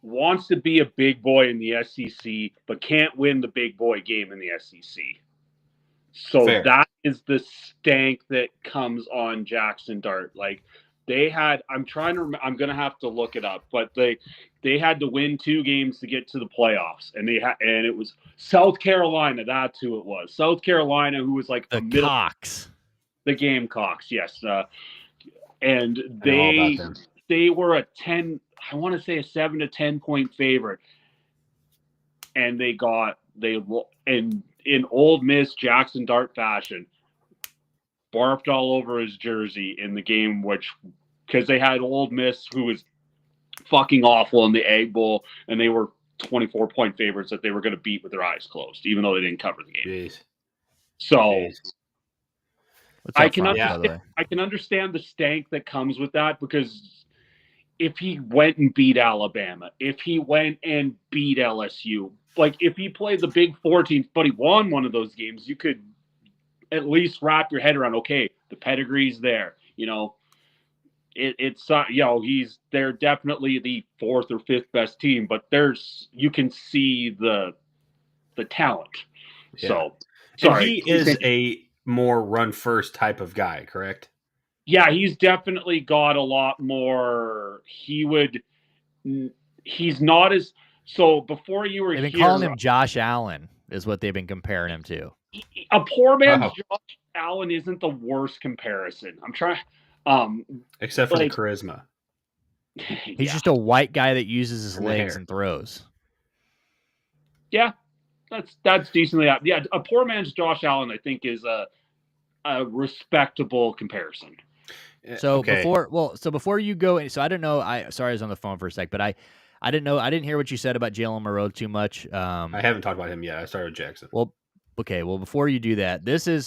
wants to be a big boy in the SEC, but can't win the big boy game in the SEC. So Fair. That is the stank that comes on Jackson Dart. Like they had, I'm going to have to look it up, but they had to win 2 games to get to the playoffs, and and it was South Carolina. That's who it was. South Carolina, who was like the Gamecocks. The Gamecocks, yes. And they were a 10, I want to say a 7 to 10 point favorite, and in Ole Miss Jackson Dart fashion, barfed all over his jersey in the game, because they had Ole Miss, who was fucking awful in the Egg Bowl, and they were 24-point favorites that they were going to beat with their eyes closed, even though they didn't cover the game. Jeez. So Jeez. I can understand the stank that comes with that, because if he went and beat Alabama, if he went and beat LSU, like if he played the Big Four teams, but he won one of those games, you could at least wrap your head around, okay, the pedigree's there. They're definitely the 4th or 5th best team, but you can see the talent. Yeah. So sorry. And he is a more run first type of guy, correct? Yeah, he's definitely got a lot more. He's not as, so before you were here. They've been calling him Josh Allen is what they've been comparing him to. A poor man's Josh Allen isn't the worst comparison. I'm trying. Except for the charisma. He's just a white guy that uses his legs and throws. Yeah, that's decently out. Yeah, a poor man's Josh Allen, I think, is a respectable comparison. So before you go, so I don't know. Sorry, I was on the phone for a sec, but I didn't know. I didn't hear what you said about Jalen Milroe too much. I haven't talked about him yet. I started with Jackson. Well, okay. Well, before you do that,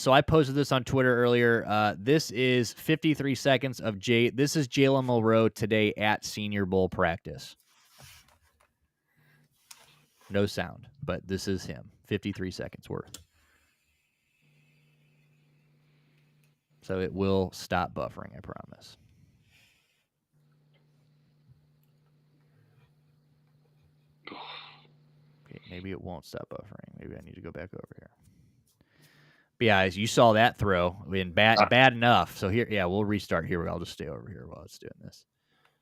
I posted this on Twitter earlier. This is 53 seconds of This is Jalen Milroe today at Senior Bowl practice. No sound, but this is him. 53 seconds worth. So it will stop buffering, I promise. Okay, Maybe it won't stop buffering. Maybe I need to go back over here. But yeah, as you saw that throw, bad enough. So here, yeah, we'll restart here. I'll just stay over here while it's doing this.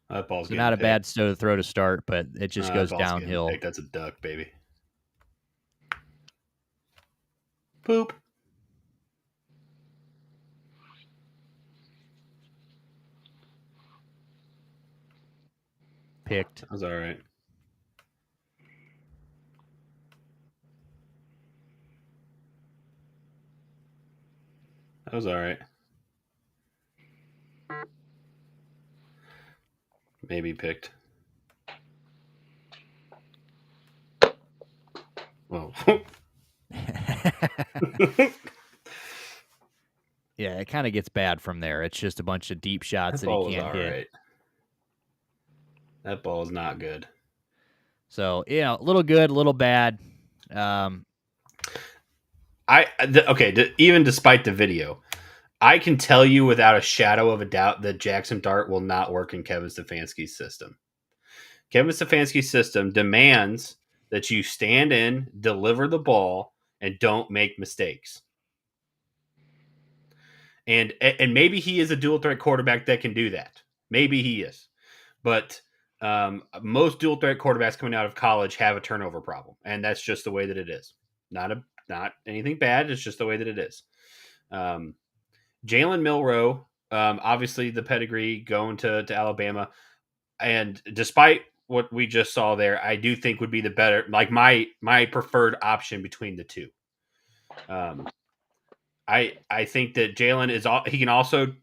That ball's So getting not a picked. bad throw to start, but it just goes That ball's downhill. getting picked. That's a duck, baby. Poop. Picked. That was all right. That was all right. Maybe picked. Whoa. Yeah, it kind of gets bad from there. It's just a bunch of deep shots that he can't hit. Right. That ball is not good. So, a little good, a little bad. Even despite the video, I can tell you without a shadow of a doubt that Jackson Dart will not work in Kevin Stefanski's system. Kevin Stefanski's system demands that you stand in, deliver the ball, and don't make mistakes. And maybe he is a dual threat quarterback that can do that. Maybe he is. But most dual threat quarterbacks coming out of college have a turnover problem, and that's just the way that it is. Not anything bad. It's just the way that it is. Jalen Milroe, obviously the pedigree going to Alabama, and despite what we just saw there, I do think would be the better, like my preferred option between the two. I think that Jalen he can also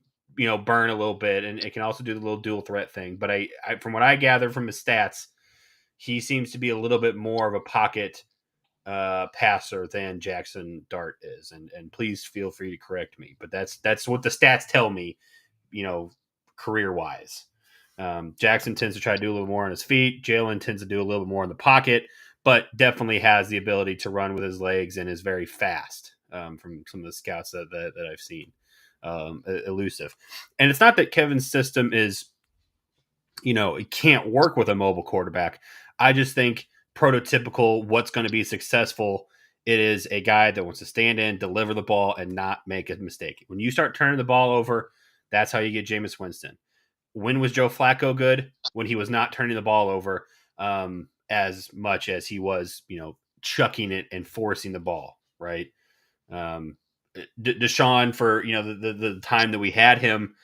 burn a little bit, and it can also do the little dual threat thing. But I from what I gather from his stats, he seems to be a little bit more of a pocket passer than Jackson Dart is. And please feel free to correct me, but that's what the stats tell me, career wise. Jackson tends to try to do a little more on his feet. Jalen tends to do a little bit more in the pocket, but definitely has the ability to run with his legs and is very fast. From some of the scouts that I've seen, elusive. And it's not that Kevin's system is, it can't work with a mobile quarterback. I just think prototypical what's going to be successful, it is a guy that wants to stand in, deliver the ball, and not make a mistake. When you start turning the ball over, that's how you get Jameis Winston. When was Joe Flacco good? When he was not turning the ball over as much as he was, chucking it and forcing the ball, right? Deshaun, for the time that we had him,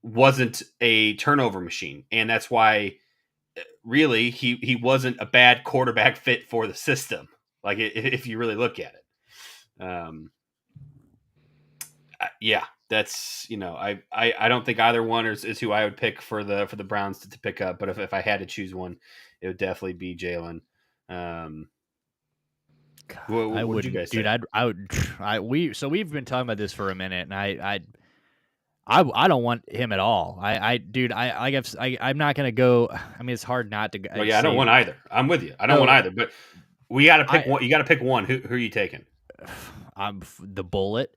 wasn't a turnover machine, and that's why really he wasn't a bad quarterback fit for the system. Like if you really look at it, yeah, that's I don't think either one is who I would pick for the Browns to pick up. But if I had to choose one, it would definitely be Jalen. What would you guys say? Dude, we've been talking about this for a minute, and I don't want him at all. I'm not gonna go. I mean, it's hard not to. Well, yeah, I don't want either. I'm with you. I don't want either. But we got to pick one. You got to pick one. Who are you taking? I'm the bullet,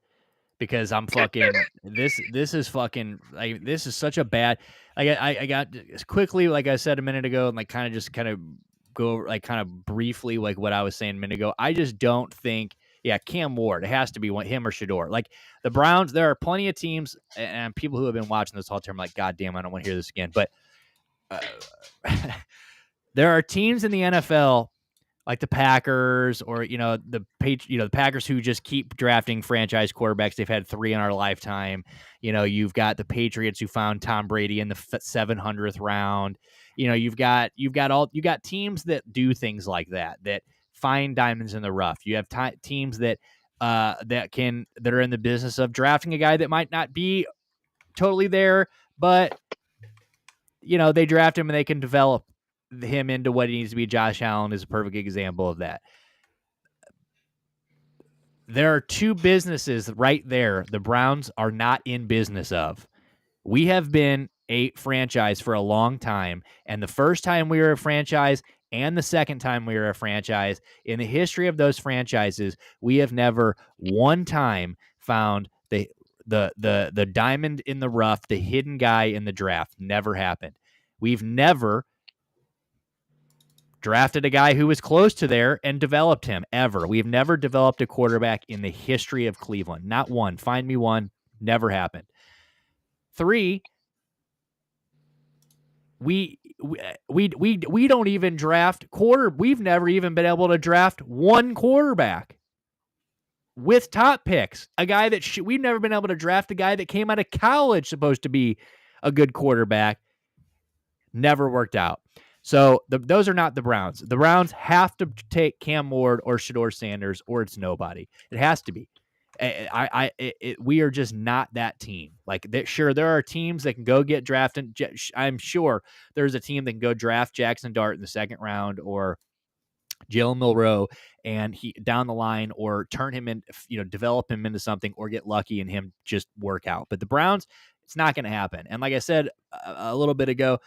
because I'm fucking this is fucking like, this is such a bad. I got quickly, like I said a minute ago, and like kind of go over, like kind of briefly, like what I was saying a minute ago. I just don't think, Cam Ward, it has to be him or Shador. Like the Browns, there are plenty of teams and people who have been watching this whole time like, God damn, I don't want to hear this again. But there are teams in the NFL like the Packers or, the Packers who just keep drafting franchise quarterbacks. They've had 3 in our lifetime. You've got the Patriots who found Tom Brady in the 700th round. You've got teams that do things like that find diamonds in the rough. You have teams that are in the business of drafting a guy that might not be totally there, but they draft him and they can develop him into what he needs to be. Josh Allen is a perfect example of that. There are 2 businesses right there the Browns are not in business of. We have been a franchise for a long time, and the first time we were a franchise and the second time we were a franchise, in the history of those franchises, we have never one time found the diamond in the rough, the hidden guy in the draft. Never happened. We've never drafted a guy who was close to there and developed him ever. We've never developed a quarterback in the history of Cleveland. Not one. Find me one. Never happened. 3, we don't even draft we've never even been able to draft one quarterback with top picks. A guy that we've never been able to draft a guy that came out of college supposed to be a good quarterback. Never worked out. So those are not the Browns. The Browns have to take Cam Ward or Shedeur Sanders, or it's nobody. It has to be. We are just not that team. Like, sure, there are teams that can go get drafted. I'm sure there's a team that can go draft Jackson Dart in the second round, or Jalen Milroe, and he down the line, or turn him in, develop him into something, or get lucky and him just work out. But the Browns, it's not going to happen. And like I said a little bit ago,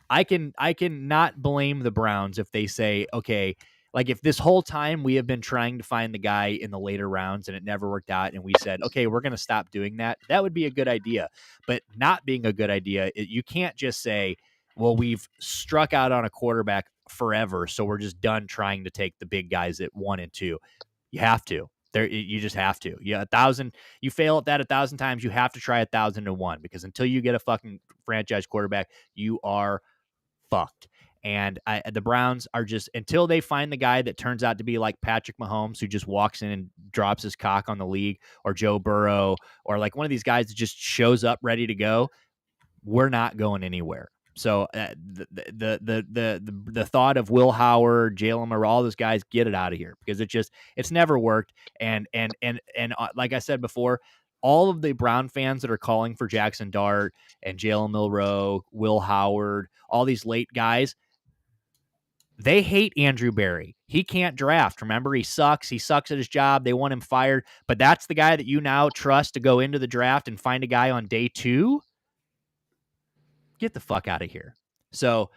I can not blame the Browns if they say, okay, like if this whole time we have been trying to find the guy in the later rounds and it never worked out, and we said, okay, we're going to stop doing that. That would be a good idea. But not being a good idea, you can't just say, well, we've struck out on a quarterback forever, so we're just done trying to take the big guys at 1 and 2. You have to. You just have to. Yeah, 1,000. You fail at that 1,000 times. You have to try 1,001, because until you get a fucking franchise quarterback, you are fucked. And the Browns are just, until they find the guy that turns out to be like Patrick Mahomes, who just walks in and drops his cock on the league, or Joe Burrow, or like one of these guys that just shows up ready to go, we're not going anywhere. So the thought of Will Howard, Jalen Milroe, all those guys, get it out of here, because it's never worked. And like I said before, all of the Brown fans that are calling for Jackson Dart and Jalen Milroe, Will Howard, all these late guys, they hate Andrew Berry. He can't draft. Remember, he sucks. He sucks at his job. They want him fired. But that's the guy that you now trust to go into the draft and find a guy on day 2? Get the fuck out of here. So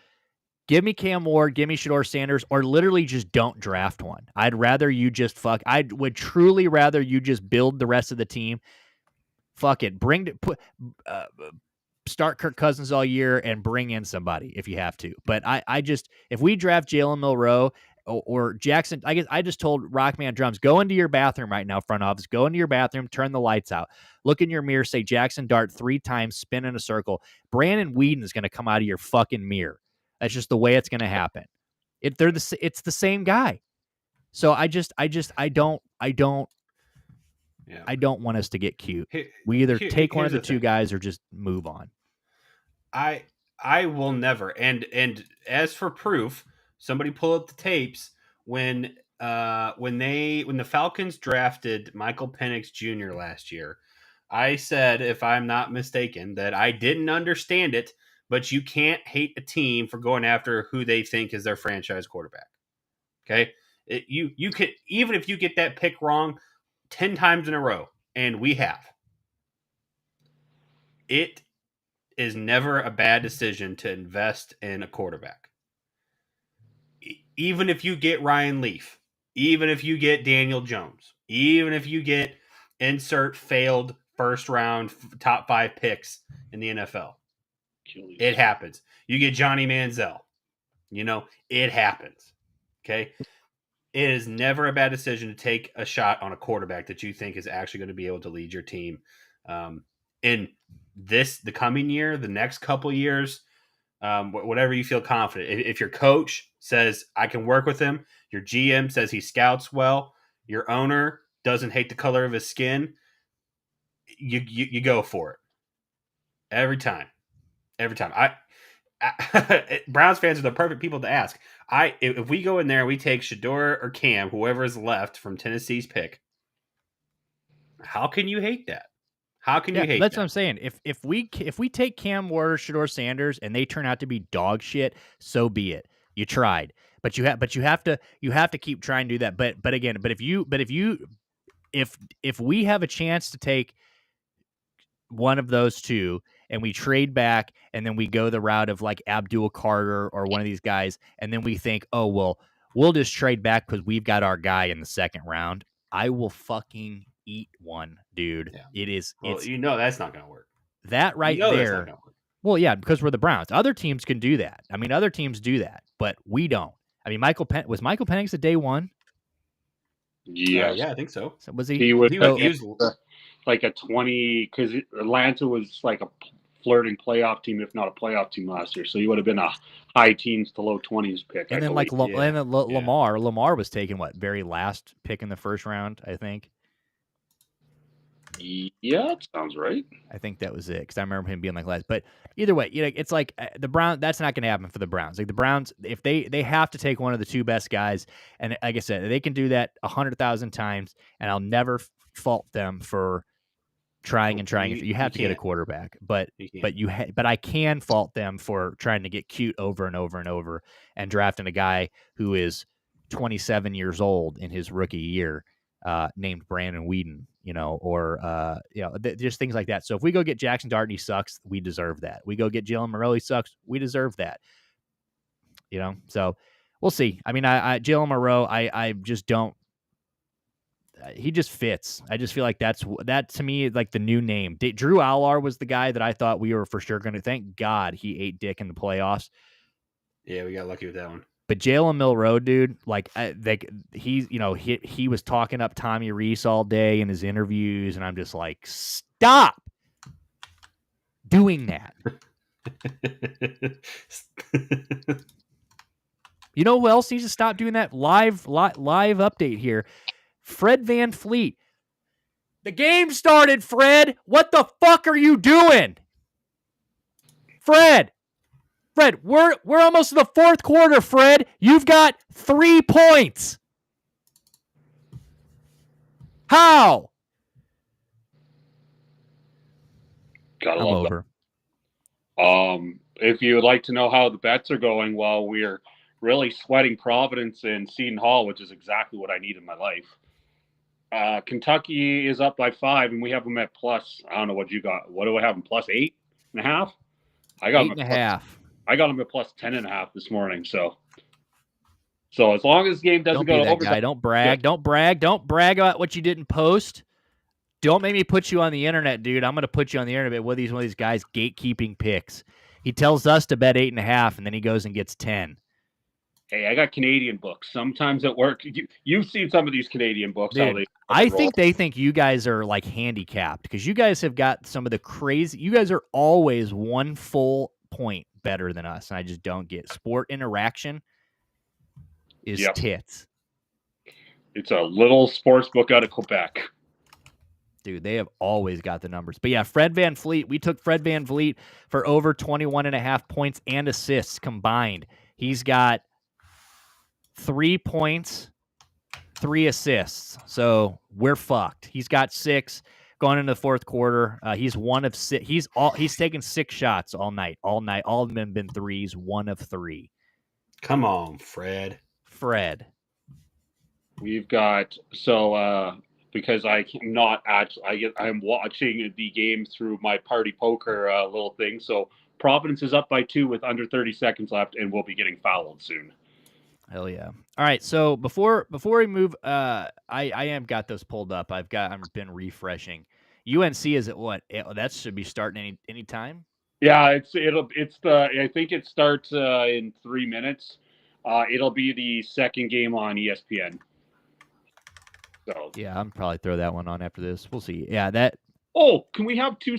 give me Cam Ward, give me Shedeur Sanders, or literally just don't draft one. I'd rather you just I would truly rather you just build the rest of the team. Fuck it. Start Kirk Cousins all year and bring in somebody if you have to. But I just, if we draft Jalen Milroe or Jackson, I guess I just told Rockman Drums, go into your bathroom right now, front office, go into your bathroom, turn the lights out, look in your mirror, say Jackson Dart 3 times, spin in a circle. Brandon Whedon is going to come out of your fucking mirror. That's just the way it's going to happen. It's the same guy. So I don't want us to get cute. We either take one of the two guys or just move on. I will never. And as for proof, somebody pull up the tapes when the Falcons drafted Michael Penix Jr. last year. I said, if I'm not mistaken, that I didn't understand it, but you can't hate a team for going after who they think is their franchise quarterback. Okay? You could, even if you get that pick wrong 10 times in a row, and we have, it is never a bad decision to invest in a quarterback. Even if you get Ryan Leaf, even if you get Daniel Jones, even if you get insert failed first round top 5 picks in the NFL, it happens. You get Johnny Manziel, it happens. Okay. It is never a bad decision to take a shot on a quarterback that you think is actually going to be able to lead your team in the coming year, the next couple years, whatever you feel confident. If your coach says, I can work with him, your GM says he scouts well, your owner doesn't hate the color of his skin, you go for it. Every time. Browns fans are the perfect people to ask. If we go in there and we take Shedeur or Cam, whoever is left from Tennessee's pick, how can you hate that? How can you hate that's that? what I'm saying. If we take Cam Ward or Shedeur Sanders and they turn out to be dog shit, so be it. You tried, but you have to keep trying to do that. But again, if we have a chance to take one of those two and we trade back and then we go the route of like Abdul Carter or one of these guys, and then we think, oh, well, we'll just trade back because we've got our guy in the second round, I will fucking eat one, dude. Yeah. It's that's not going to work. That right there. Well, yeah, because we're the Browns. Other teams can do that. I mean, other teams do that, but we don't. I mean, Michael Penix a day one? Yes. Yeah, I think so. So was he? He was, He was like a 20 because Atlanta was like a flirting playoff team, if not a playoff team last year. So he would have been a high teens to low 20s pick. And I then believe. and then Lamar was taken very last pick in the first round, I think. Yeah, that sounds right. I think that was it because I remember him being like last. But either way, it's like the Browns. That's not going to happen for the Browns. Like the Browns, if they have to take one of the two best guys, and like I said, they can do that 100,000 times, and I'll never fault them for trying. You have to get a quarterback, but I can fault them for trying to get cute over and over and over and drafting a guy who is 27 years old in his rookie year, named Brandon Weeden, or just things like that. So if we go get Jackson Dart and he sucks, we deserve that. We go get Jalen Moreau, he sucks, we deserve that. So we'll see. I mean, I Jalen Moreau, I just don't. He just fits. I just feel like that to me like the new name. Drew Allar was the guy that I thought we were for sure going to. Thank God he ate dick in the playoffs. Yeah, we got lucky with that one. But Jalen Milroe, dude, like he was talking up Tommy Rees all day in his interviews, and I'm just like, stop doing that. You know who else needs to stop doing that? Live update here. Fred VanVleet. The game started, Fred. What the fuck are you doing? Fred, we're almost in the fourth quarter, Fred. You've got 3 points. How? Gotta I'm love over. that. If you would like to know how the bets are going while we're really sweating Providence and Seton Hall, which is exactly what I need in my life. Kentucky is up by 5, and we have them at plus. I don't know what you got. What do I have them plus 8.5? I got 8.5. I got them at plus 10.5 this morning. So as long as the game doesn't go over, guy. Don't brag. Don't brag. Don't brag about what you didn't post. Don't make me put you on the internet, dude. I'm going to put you on the internet with one of these guys gatekeeping picks. He tells us to bet 8.5, and then he goes and gets 10. Hey, I got Canadian books. Sometimes at work, you've seen some of these Canadian books. Dude, I think they think you guys are like handicapped because you guys have got some of the crazy. You guys are always 1 full point better than us, and I just don't get. Sport Interaction is tits. It's a little sports book out of Quebec. Dude, they have always got the numbers. But yeah, Fred VanVleet. We took Fred VanVleet for over 21.5 points and assists combined. He's got 3 points, 3 assists. So we're fucked. He's got 6 going into the fourth quarter. He's 1 of 6. He's taken 6 shots all night. All of them have been threes. 1 of 3. Come on, Fred. We've got because I'm watching the game through my party poker little thing. So Providence is up by 2 with under 30 seconds left, and we'll be getting fouled soon. Hell yeah! All right, so before we move, I am got those pulled up. I've been refreshing. UNC is at what? That should be starting any time. Yeah, I think it starts in 3 minutes. It'll be the second game on ESPN. So yeah, I'm probably throw that one on after this. We'll see. Yeah, that. Oh, can we have 2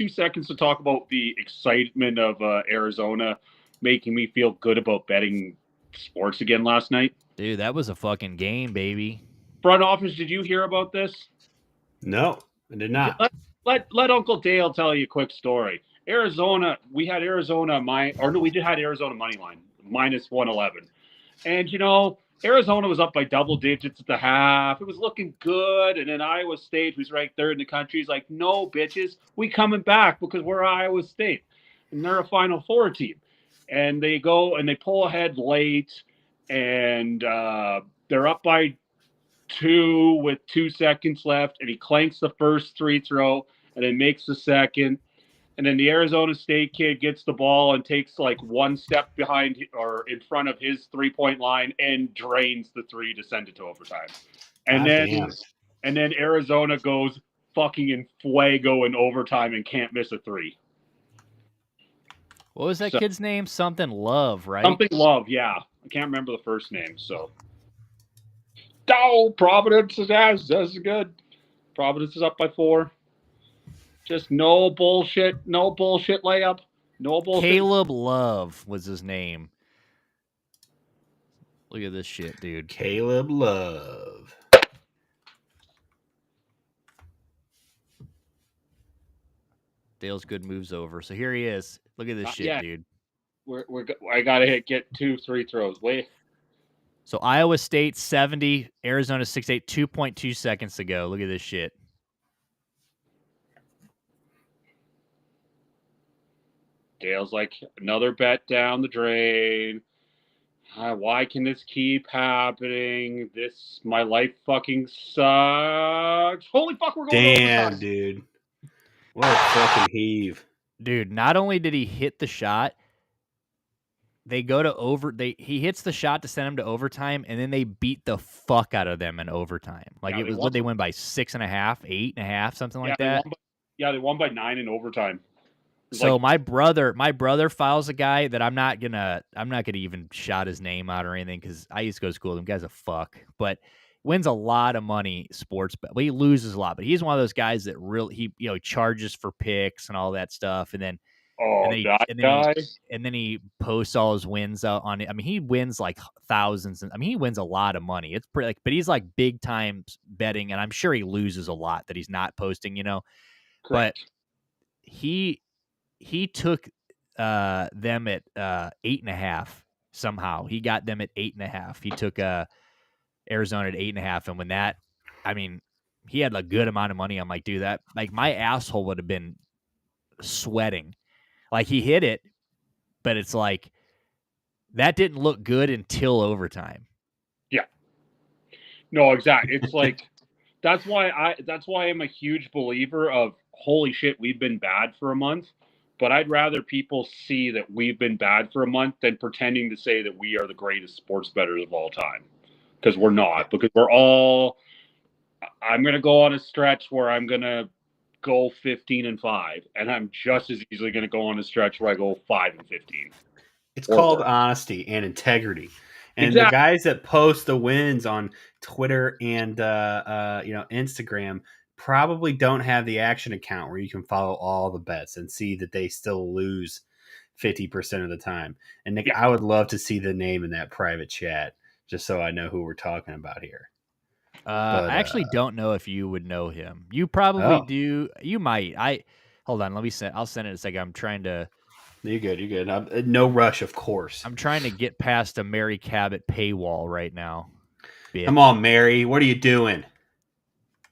seconds to talk about the excitement of Arizona making me feel good about betting sports again last night? Dude, that was a fucking game, baby. Front office, did you hear about this? No, I did not. Let Uncle Dale tell you a quick story. Arizona, we had Arizona money line minus 111, and Arizona was up by double digits at the half. It was looking good, and then Iowa State, who's ranked 3rd in the country, is like, no, bitches, we coming back because we're Iowa State, and they're a Final Four team. And they go and they pull ahead late, and they're up by 2 with 2 seconds left, and he clanks the first free throw and then makes the second. And then the Arizona State kid gets the ball and takes like 1 step behind or in front of his 3-point line and drains the 3 to send it to overtime. And then Arizona goes fucking in fuego in overtime and can't miss a 3. What was that kid's name? Something Love, right? Something Love, yeah. I can't remember the first name. So, Providence is good. Providence is up by 4. Just no bullshit layup. No bullshit. Caleb Love was his name. Look at this shit, dude. Caleb Love. Dale's good moves over. So here he is. Look at this shit, dude. I gotta get 2 free throws. Wait. So Iowa State 70, Arizona 68, 2.2 seconds to go. Look at this shit. Dale's like, another bet down the drain. Why can this keep happening? My life fucking sucks. Holy fuck, we're going to overtime. Dude. What a fucking heave. Dude, not only did he hit the shot, they go to he hits the shot to send him to overtime, and then they beat the fuck out of them in overtime. Like, it was what they win by 6.5, 8.5, something like that. They won by 9 in overtime. So my brother files a guy that I'm not gonna even shout his name out or anything, because I used to go to school with him. Guy's a fuck, but wins a lot of money sports bet. Well, he loses a lot, but he's one of those guys that really he charges for picks and all that stuff, and then he posts all his wins out on it. I mean, he wins like thousands. I mean, he wins a lot of money. It's pretty but he's like big time betting, and I'm sure he loses a lot that he's not posting. Correct. But he took them at 8.5 somehow. He got them at 8.5. He took Arizona at 8.5, and when that, I mean, he had a good amount of money. I'm like, dude, that, like, my asshole would have been sweating. Like, he hit it, but it's like that didn't look good until overtime. Yeah. No, exactly. It's like that's why I'm a huge believer of, holy shit, we've been bad for a month. But I'd rather people see that we've been bad for a month than pretending to say that we are the greatest sports bettors of all time. Because we're not. Because I'm going to go on a stretch where I'm going to go 15-5. And I'm just as easily going to go on a stretch where I go 5-15. It's called honesty and integrity. And exactly. The guys that post the wins on Twitter and Instagram probably don't have the action account where you can follow all the bets and see that they still lose 50% of the time. And Nick, I would love to see the name in that private chat just so I know who we're talking about here. I actually don't know if you would know him. You probably do. You might. Hold on. I'll send it in a second. I'm trying to. You're good. No rush, of course. I'm trying to get past a Mary Cabot paywall right now. Bitch. Come on, Mary. What are you doing?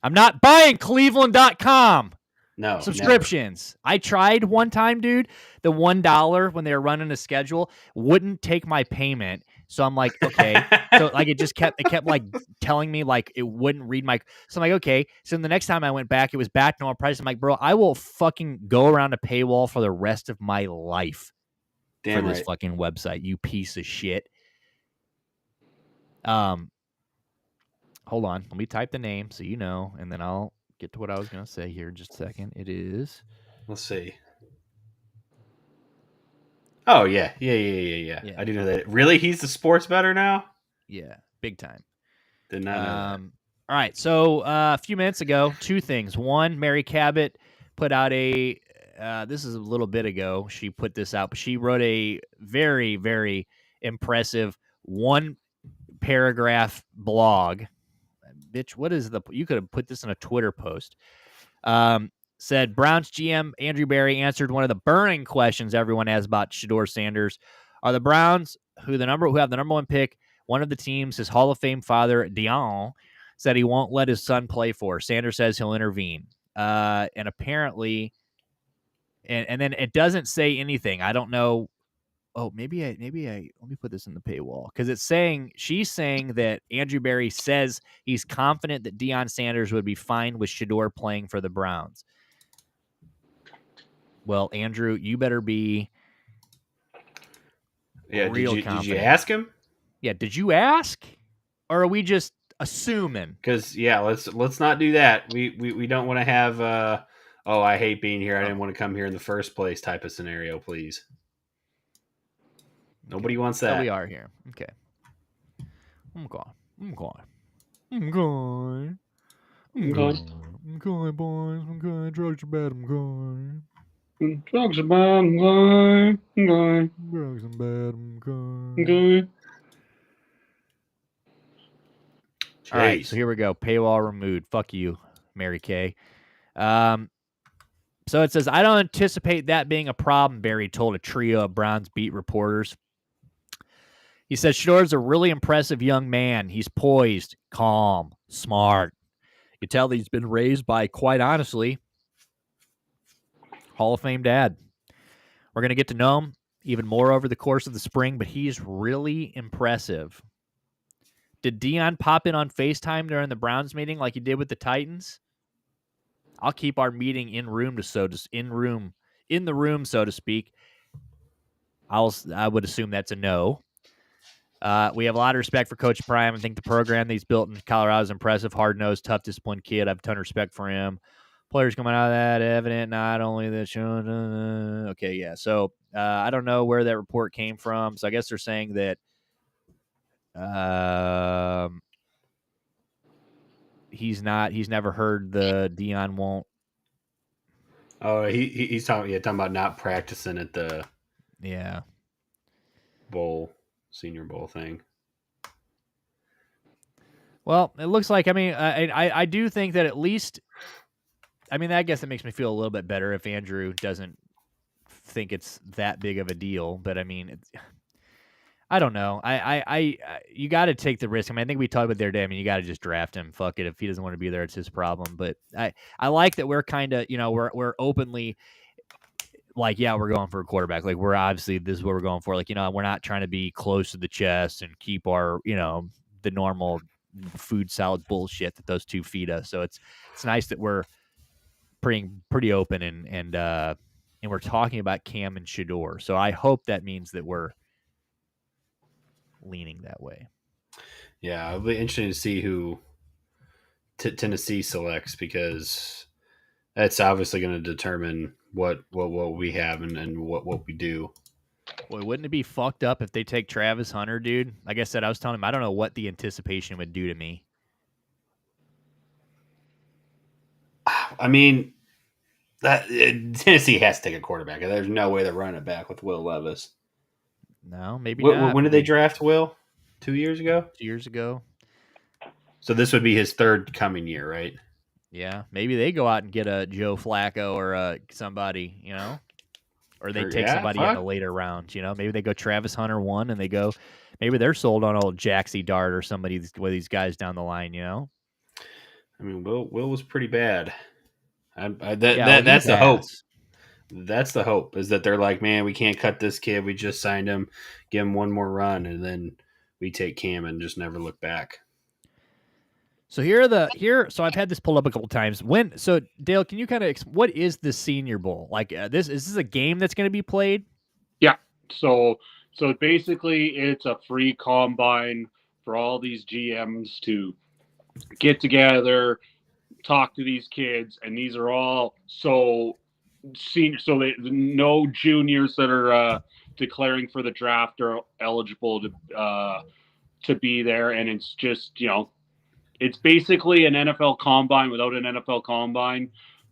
I'm not buying Cleveland.com. No. Subscriptions. Never. I tried one time, dude. The $1 when they were running a schedule wouldn't take my payment. So I'm like, okay. So like it kept like telling me like it wouldn't read my. So I'm like, okay. So the next time I went back, it was back to normal price. I'm like, bro, I will fucking go around a paywall for the rest of my life for this fucking website. You piece of shit. Hold on. Let me type the name so you know, and then I'll get to what I was going to say here in just a second. It is. Let's see. Oh, yeah. I do know that. Really? He's the sports bettor now? Yeah, big time. Did not know that. All right. So a few minutes ago, 2 things. One, Mary Cabot put out this is a little bit ago. She put this out, but she wrote a very, very impressive 1-paragraph blog. Bitch, what is you could have put this in a Twitter post. Said Browns GM Andrew Berry answered one of the burning questions everyone has about Shedeur Sanders. Are the Browns, who have the number 1 pick, one of the teams his Hall of Fame father, Dion, said he won't let his son play for? Sanders says he'll intervene. And apparently, and then it doesn't say anything. I don't know. Oh, maybe let me put this in the paywall, because she's saying that Andrew Berry says he's confident that Deion Sanders would be fine with Shedeur playing for the Browns. Well, Andrew, you better be real confident. Did you ask him? Yeah, did you ask? Or are we just assuming? Because let's not do that. We don't want to have I hate being here. I didn't want to come here in the first place type of scenario, please. Nobody wants that. So we are here. Okay. I'm going. I'm going. I'm going. I'm I'm going. going. I'm going, boys. I'm going. Drugs are bad. I'm going. Drugs are bad. I'm going. I'm going. Drugs are bad. I'm I'm going. going. All right, so Jeez. here we go. Paywall removed. Fuck you, Mary Kay. So it says, I don't anticipate that being a problem, Barry told a trio of Browns beat reporters. He said, Shador's a really impressive young man. He's poised, calm, smart. You tell that he's been raised by, quite honestly, Hall of Fame dad. We're going to get to know him even more over the course of the spring, but he's really impressive. Did Dion pop in on FaceTime during the Browns meeting like he did with the Titans? I'll keep our meeting in the room, so to speak. I would assume that's a no. We have a lot of respect for Coach Prime. I think the program that he's built in Colorado is impressive. Hard-nosed, tough, disciplined kid. I have a ton of respect for him. Players coming out of that evident, not only that shown. Okay, yeah. So I don't know where that report came from. So I guess they're saying that he's never heard the Dion won't. Oh, he's talking about not practicing at the senior bowl thing. Well, it looks like, I do think that at least, I guess it makes me feel a little bit better if Andrew doesn't think it's that big of a deal, but I don't know. You got to take the risk. I think we talked about the other day. You got to just draft him. Fuck it. If he doesn't want to be there, it's his problem. But I like that we're kind of, we're openly like, yeah, we're going for a quarterback. Like, we're obviously, this is what we're going for. Like, we're not trying to be close to the chest and keep our, the normal food salad bullshit that those two feed us. So it's nice that we're pretty open and we're talking about Cam and Shador. So I hope that means that we're leaning that way. Yeah, it'll be interesting to see who Tennessee selects, because that's obviously going to determine what we have and what we do. Boy, wouldn't it be fucked up if they take Travis Hunter, dude? Like I said, I was telling him, I don't know what the anticipation would do to me. Tennessee has to take a quarterback. There's no way they're running it back with Will Levis. No, maybe not. When did they draft Will? 2 years ago? 2 years ago. So this would be his third coming year, right? Yeah, maybe they go out and get a Joe Flacco or somebody, or they take somebody in the later rounds, Maybe they go Travis Hunter 1 and they go, maybe they're sold on old Jaxie Dart or somebody with these guys down the line, Will was pretty bad. That's the hope. That's the hope, is that they're like, man, we can't cut this kid. We just signed him, give him one more run, and then we take Cam and just never look back. So so I've had this pulled up a couple times. So Dale, can you kind of what is the Senior Bowl? Like is this a game that's going to be played? Yeah. So basically, it's a free combine for all these GMs to get together, talk to these kids, and these are all senior. So no juniors that are declaring for the draft are eligible to be there, and it's just it's basically an NFL combine without an NFL combine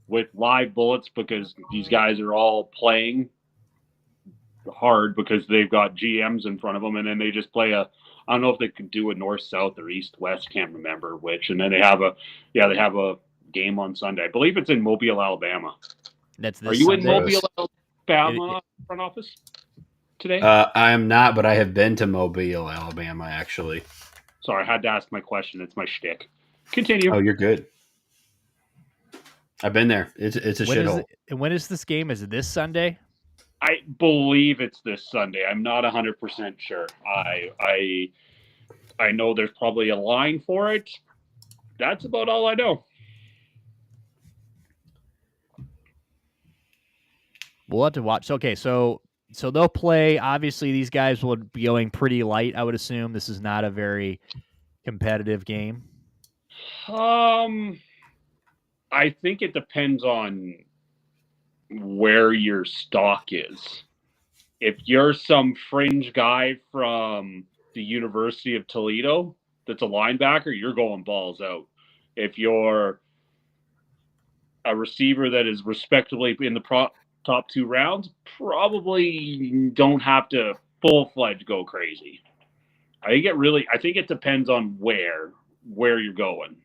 with live bullets, because these guys are all playing hard because they've got GMs in front of them, and then they just play I don't know if they could do a north, south, or east, west, can't remember which, and then they have a game on Sunday. I believe it's in Mobile, Alabama. That's this Are you Sunday? in Mobile, Alabama front office today? I am not, but I have been to Mobile, Alabama, actually. Sorry, I had to ask my question. It's my shtick. Continue. Oh, you're good. I've been there. It's a shithole. And when is this game? Is it this Sunday? I believe it's this Sunday. I'm not 100% sure. I know there's probably a line for it. That's about all I know. We'll have to watch. Okay, so they'll play. Obviously, these guys will be going pretty light, I would assume. This is not a very competitive game. I think it depends on where your stock is. If you're some fringe guy from the University of Toledo, that's a linebacker, you're going balls out. If you're a receiver that is respectably in the top 2 rounds, probably don't have to full-fledged go crazy. I think it depends on where you're going.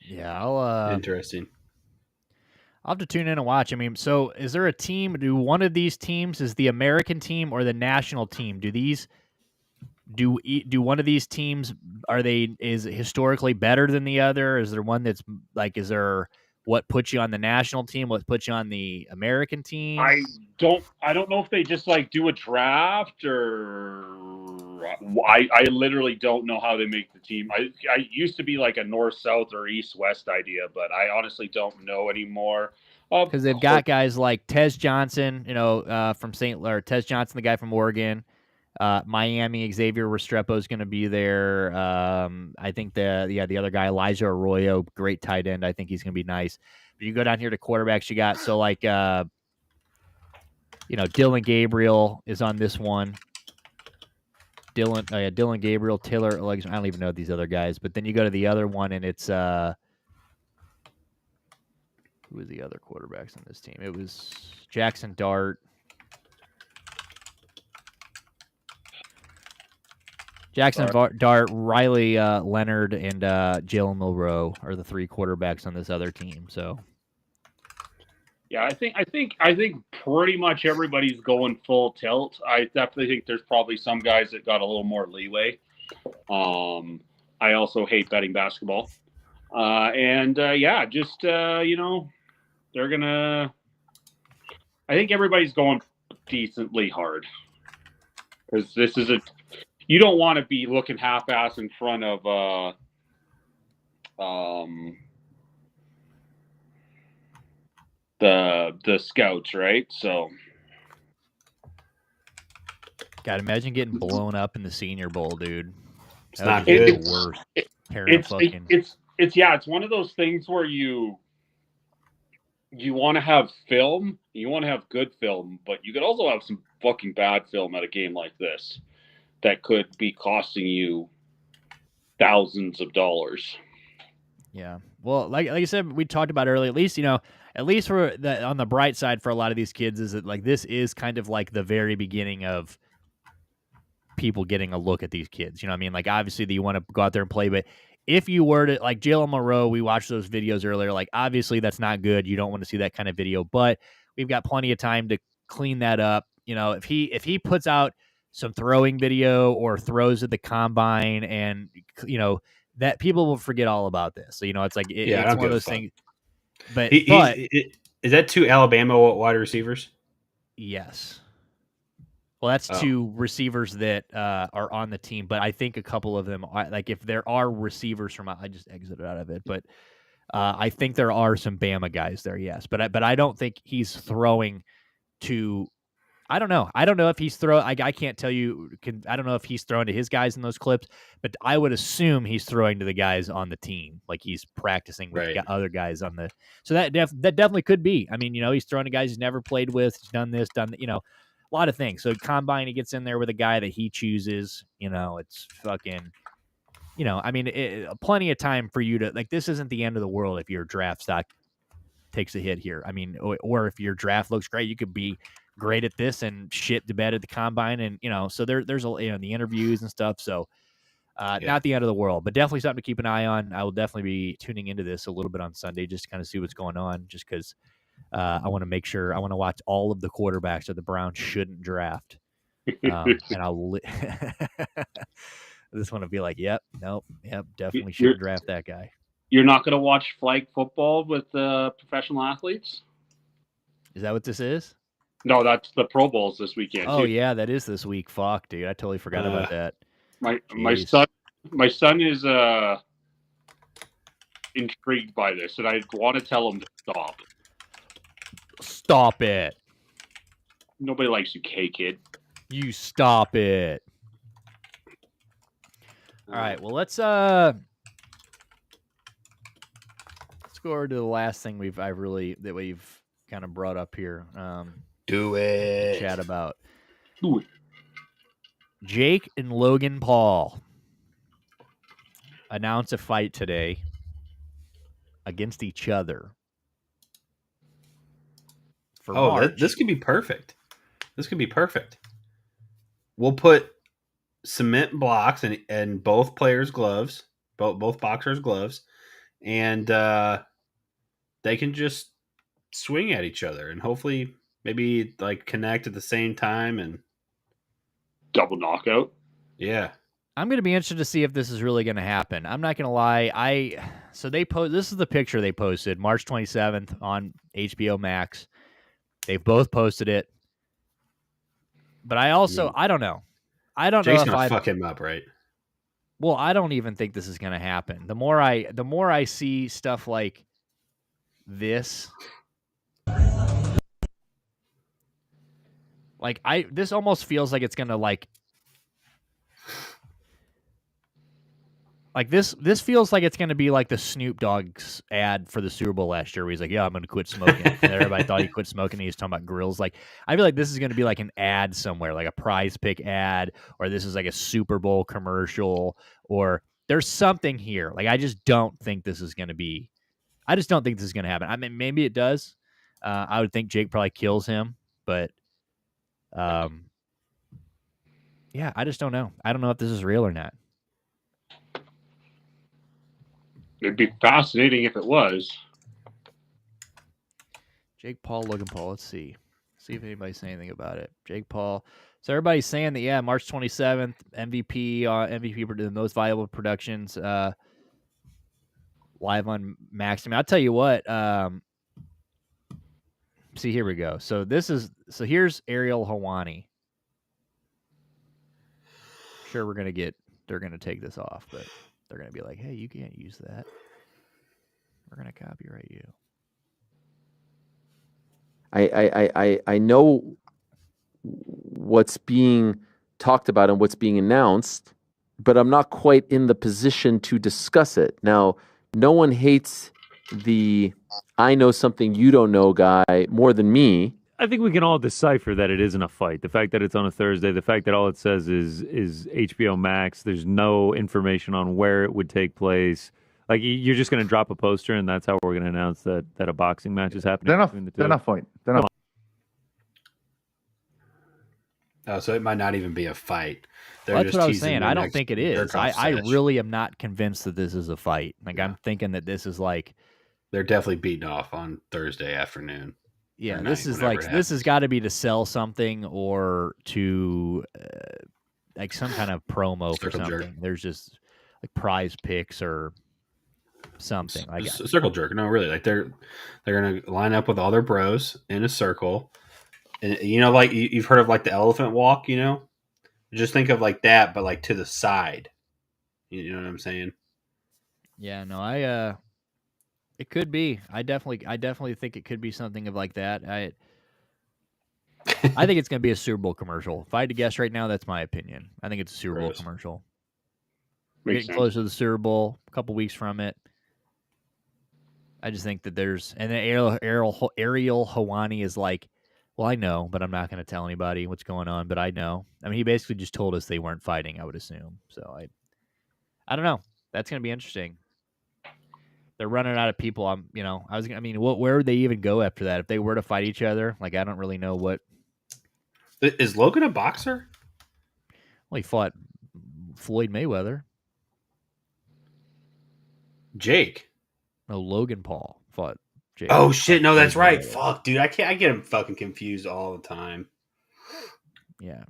Yeah, Interesting. I'll have to tune in and watch. I mean, so is there a team? Do one of these teams is the American team or the national team? Do one of these teams is historically better than the other? Is there one that's like, is there what puts you on the national team? What puts you on the American team? I don't know if they just like do a draft or I literally don't know how they make the team. I used to be like a north-south or east-west idea, but I honestly don't know anymore. Because they've got guys like Tez Johnson, from Tez Johnson, the guy from Oregon. Miami, Xavier Restrepo is going to be there. I think the other guy, Elijah Arroyo, great tight end. I think he's going to be nice. But you go down here to quarterbacks, you got Dylan Gabriel is on this one. Dylan Gabriel, Taylor. I don't even know these other guys. But then you go to the other one, and it's who was the other quarterbacks on this team? It was Jackson Dart. Dart, Riley Leonard, and Jalen Milroe are the 3 quarterbacks on this other team. So, yeah, I think pretty much everybody's going full tilt. I definitely think there's probably some guys that got a little more leeway. I also hate betting basketball, they're gonna. I think everybody's going decently hard because this is you don't want to be looking half-ass in front of the scouts, right? So, God, imagine getting blown up in the Senior Bowl, dude. It's not good. The worst. It's one of those things where you want to have film, you want to have good film, but you could also have some fucking bad film at a game like this that could be costing you thousands of dollars. Yeah. Well, like I said, we talked about earlier, at least for on the bright side for a lot of these kids is that like this is kind of like the very beginning of people getting a look at these kids. You know what I mean? Like obviously you want to go out there and play, but if you were to like Jalen Milroe, we watched those videos earlier, like obviously that's not good. You don't want to see that kind of video, but we've got plenty of time to clean that up. If he puts out some throwing video or throws at the combine and, that people will forget all about this. So, it's like, it's one of those things, but is that 2 Alabama wide receivers? Yes. Well, that's 2 receivers that are on the team, but I think a couple of them are, like if there are receivers from, I just exited out of it, but I think there are some Bama guys there. Yes. But I don't think he's throwing to, I don't know. I don't know if he's I can't tell you. I don't know if he's throwing to his guys in those clips, but I would assume he's throwing to the guys on the team, like he's practicing with other guys on the. So that definitely could be. I mean, he's throwing to guys he's never played with. He's done this, a lot of things. So combine, he gets in there with a guy that he chooses. It's fucking. I mean, plenty of time for you to like. This isn't the end of the world if your draft stock takes a hit here. I mean, or if your draft looks great, you could be great at this and shit the bed at the combine, and so there's a the interviews and stuff. So not the end of the world, but definitely something to keep an eye on. I will definitely be tuning into this a little bit on Sunday just to kind of see what's going on, just because I want to make sure I want to watch all of the quarterbacks that the Browns shouldn't draft, and I'll I just want to be like, yep, definitely shouldn't draft that guy. You're not going to watch flag football with professional athletes? Is that what this is? No, that's the Pro Bowls this weekend. Oh, yeah, that is this week. Fuck, dude. I totally forgot about that. My son is intrigued by this, and I want to tell him to stop. Stop it. Nobody likes you, K-Kid. You stop it. All right, well, let's go over to the last thing we've kind of brought up here. Do it. Chat about. Do it. Jake and Logan Paul announce a fight today against each other for March. This could be perfect. This could be perfect. We'll put cement blocks in both players' gloves, both boxers' gloves, and they can just swing at each other and hopefully maybe like connect at the same time and Double knockout. yeah. I'm going to be interested to see if this is really going to happen. I'm not going to lie. So this is the picture they posted March 27th on HBO Max. They've both posted it. But I don't know. I don't know Jake's if gonna I fuck him up, right? Well, I don't even think this is going to happen. The more I see stuff like this, this almost feels like it's going to this feels like it's going to be like the Snoop Dogg's ad for the Super Bowl last year where he's like, yeah, I'm going to quit smoking. And everybody thought he quit smoking. And he was talking about grills. Like, I feel like this is going to be like an ad somewhere, like a Prize Pick ad, or this is like a Super Bowl commercial, or there's something here. Like, I just don't think this is going to happen. I mean, maybe it does. I would think Jake probably kills him, but yeah, I just don't know. I don't know if this is real or not. It'd be fascinating if it was. Jake Paul, Logan Paul. Let's see. See if anybody's saying anything about it. Jake Paul. So everybody's saying that, yeah, March 27th, MVP for the most valuable productions live on Max. I mean, I'll tell you what. See, here we go. So here's Ariel Hawani. Sure, they're going to take this off, but they're going to be like, hey, you can't use that. We're going to copyright you. I know what's being talked about and what's being announced, but I'm not quite in the position to discuss it. Now, no one hates the I know something you don't know guy more than me. I think we can all decipher that it isn't a fight. The fact that it's on a Thursday, the fact that all it says is HBO Max, there's no information on where it would take place. Like, you're just going to drop a poster, and that's how we're going to announce that a boxing match is happening between the two. They're not fighting. They're not. Oh, so it might not even be a fight. Well, that's what I was saying. I don't think it is. I really am not convinced that this is a fight. Like, I'm thinking that this is like they're definitely beating off on Thursday afternoon. Yeah, this is like this has got to be to sell something or to like some kind of promo for something. Jerk. There's just like Prize Picks or something. Like circle jerk. No, really. Like they're gonna line up with all their bros in a circle, and like you've heard of like the elephant walk. Just think of like that, but like to the side. You know what I'm saying? Yeah. No, it could be. I definitely think it could be something of like that. I think it's going to be a Super Bowl commercial. If I had to guess right now, that's my opinion. I think it's a Super Bowl commercial. Getting close to the Super Bowl, a couple weeks from it. I just think that and then Ariel Hawani is like, well, I know, but I'm not going to tell anybody what's going on, but I know. I mean, he basically just told us they weren't fighting, I would assume. So I don't know. That's going to be interesting. They're running out of people. Where would they even go after that? If they were to fight each other, like, I don't really know what. Is Logan a boxer? Well, he fought Floyd Mayweather. Jake. No, Logan Paul fought Jake. Oh shit! No, that's right. Fuck, dude, I get him fucking confused all the time. Yeah.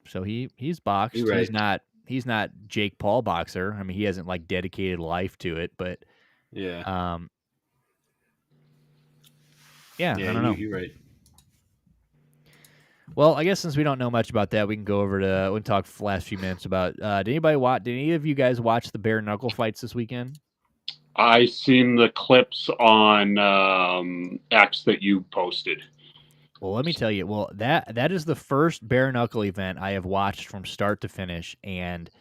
So he's boxed. You're right. He's not Jake Paul boxer. I mean, he hasn't like dedicated life to it, but. Yeah. I don't know. You're right. Well, I guess since we don't know much about that, we can go over to we can talk for the last few minutes about. Did any of you guys watch the bare knuckle fights this weekend? I seen the clips on X that you posted. Well, let me tell you. Well, that is the first bare knuckle event I have watched from start to finish, and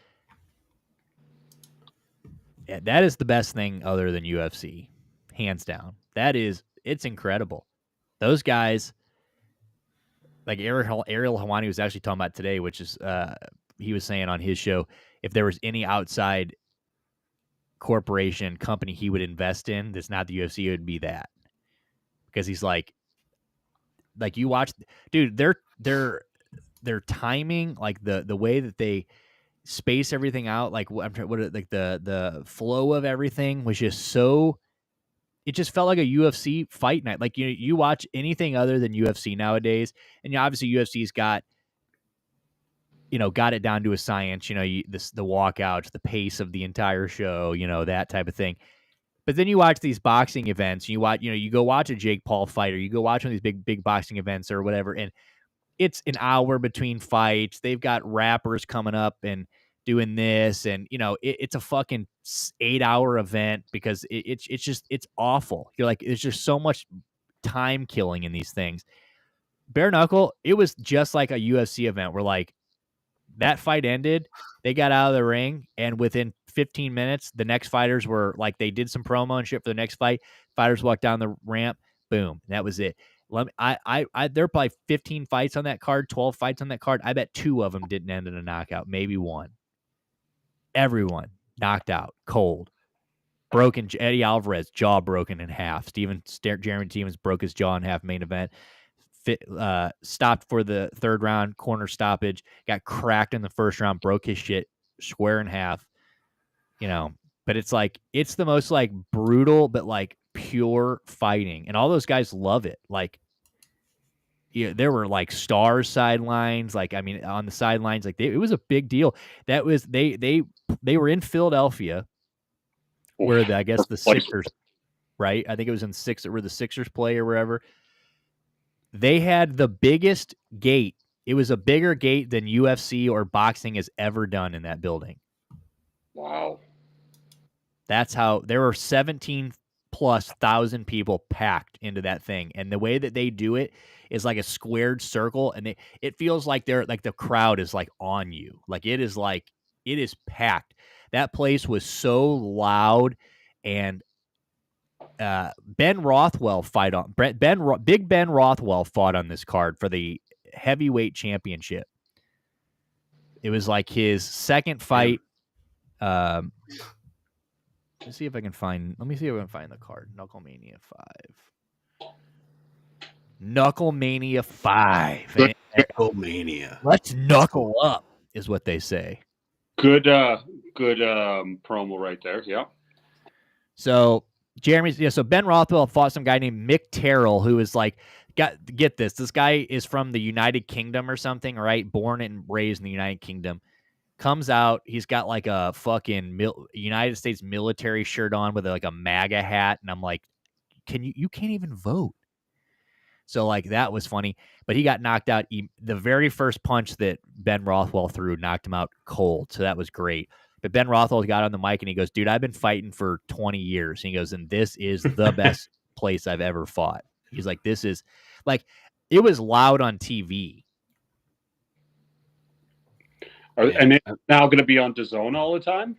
that is the best thing other than UFC, hands down. It's incredible. Those guys, like Ariel Hawani was actually talking about today, which is he was saying on his show, if there was any outside corporation company he would invest in that's not the UFC, it would be that. Because he's like you watch, dude, their timing, like the way that they space everything out, like the flow of everything was just so. It just felt like a UFC fight night. Like you watch anything other than UFC nowadays, and obviously UFC's got it down to a science. The walkouts, the pace of the entire show, that type of thing. But then you watch these boxing events, and you go watch a Jake Paul fight, or you go watch one of these big boxing events or whatever, and it's an hour between fights. They've got rappers coming up and doing this, and it's a fucking 8-hour event because it's awful. You're like, there's just so much time killing in these things. Bare knuckle, it was just like a UFC event where like that fight ended, they got out of the ring, and within 15 minutes, the next fighters were like, they did some promo and shit for the next fight. Fighters walked down the ramp, boom, that was it. There are probably 15 fights on that card, 12 fights on that card. I bet 2 of them didn't end in a knockout, maybe 1. Everyone knocked out cold. Broken. Eddie Alvarez, jaw broken in half. Jeremy Stevens broke his jaw in half, main event. Stopped for the 3rd round, corner stoppage, got cracked in the 1st round, broke his shit square in half. But it's like, it's the most like brutal but like pure fighting, and all those guys love it. Like, there were like stars sidelines, like, I mean, on the sidelines, like it was a big deal. That was they were in Philadelphia, where I guess the Sixers, right? I think it was in where the Sixers play or wherever. They had the biggest gate. It was a bigger gate than UFC or boxing has ever done in that building. Wow. That's how there were 17,000+ people packed into that thing. And the way that they do it is like a squared circle, and it feels like they're like the crowd is like on you. Like it is packed. That place was so loud, and Ben Rothwell Big Ben Rothwell fought on this card for the heavyweight championship. It was like his second fight. Let me see if I can find the card. Knucklemania 5. Knucklemania. Let's knuckle up, is what they say. Good promo right there. Yeah. So so Ben Rothwell fought some guy named Mick Terrell, who is like, get this. This guy is from the United Kingdom or something, right? Born and raised in the United Kingdom. Comes out, he's got like a fucking United States military shirt on with like a MAGA hat, and I'm like, you can't even vote. So like that was funny, but he got knocked out. The very first punch that Ben Rothwell threw knocked him out cold, so that was great. But Ben Rothwell got on the mic and he goes, "Dude, I've been fighting for 20 years." And he goes, "And this is the best place I've ever fought." He's like, "This is like, it was loud on TV." And it's now going to be on DAZN all the time?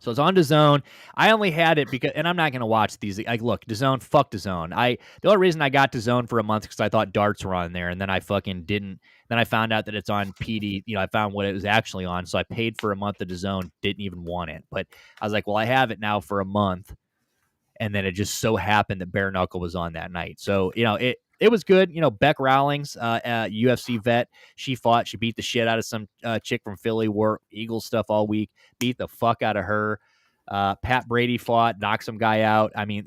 So it's on DAZN. I only had it because, and I'm not going to watch these. Like, look, DAZN, fuck DAZN. The only reason I got DAZN for a month because I thought darts were on there, and then I fucking didn't. Then I found out that it's on PD. I found what it was actually on, so I paid for a month of DAZN. Didn't even want it, but I was like, well, I have it now for a month, and then it just so happened that Bare Knuckle was on that night. So it was good. Beck Rawlings, UFC vet, she beat the shit out of some chick from Philly, wore Eagles stuff all week, beat the fuck out of her. Pat Brady fought, knocked some guy out. I mean,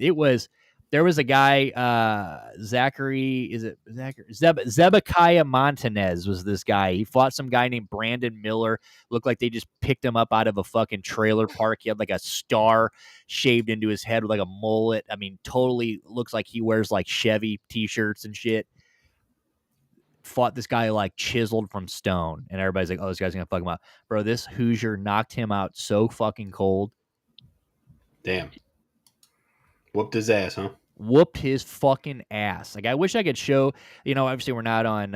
there was a guy, Zebekiah Montanez was this guy. He fought some guy named Brandon Miller. Looked like they just picked him up out of a fucking trailer park. He had like a star shaved into his head with like a mullet. I mean, totally looks like he wears like Chevy t-shirts and shit. Fought this guy like chiseled from stone. And everybody's like, oh, this guy's going to fuck him up. Bro, this Hoosier knocked him out so fucking cold. Damn. Whooped his ass, huh? Whooped his fucking ass. Like, I wish I could show, obviously we're not on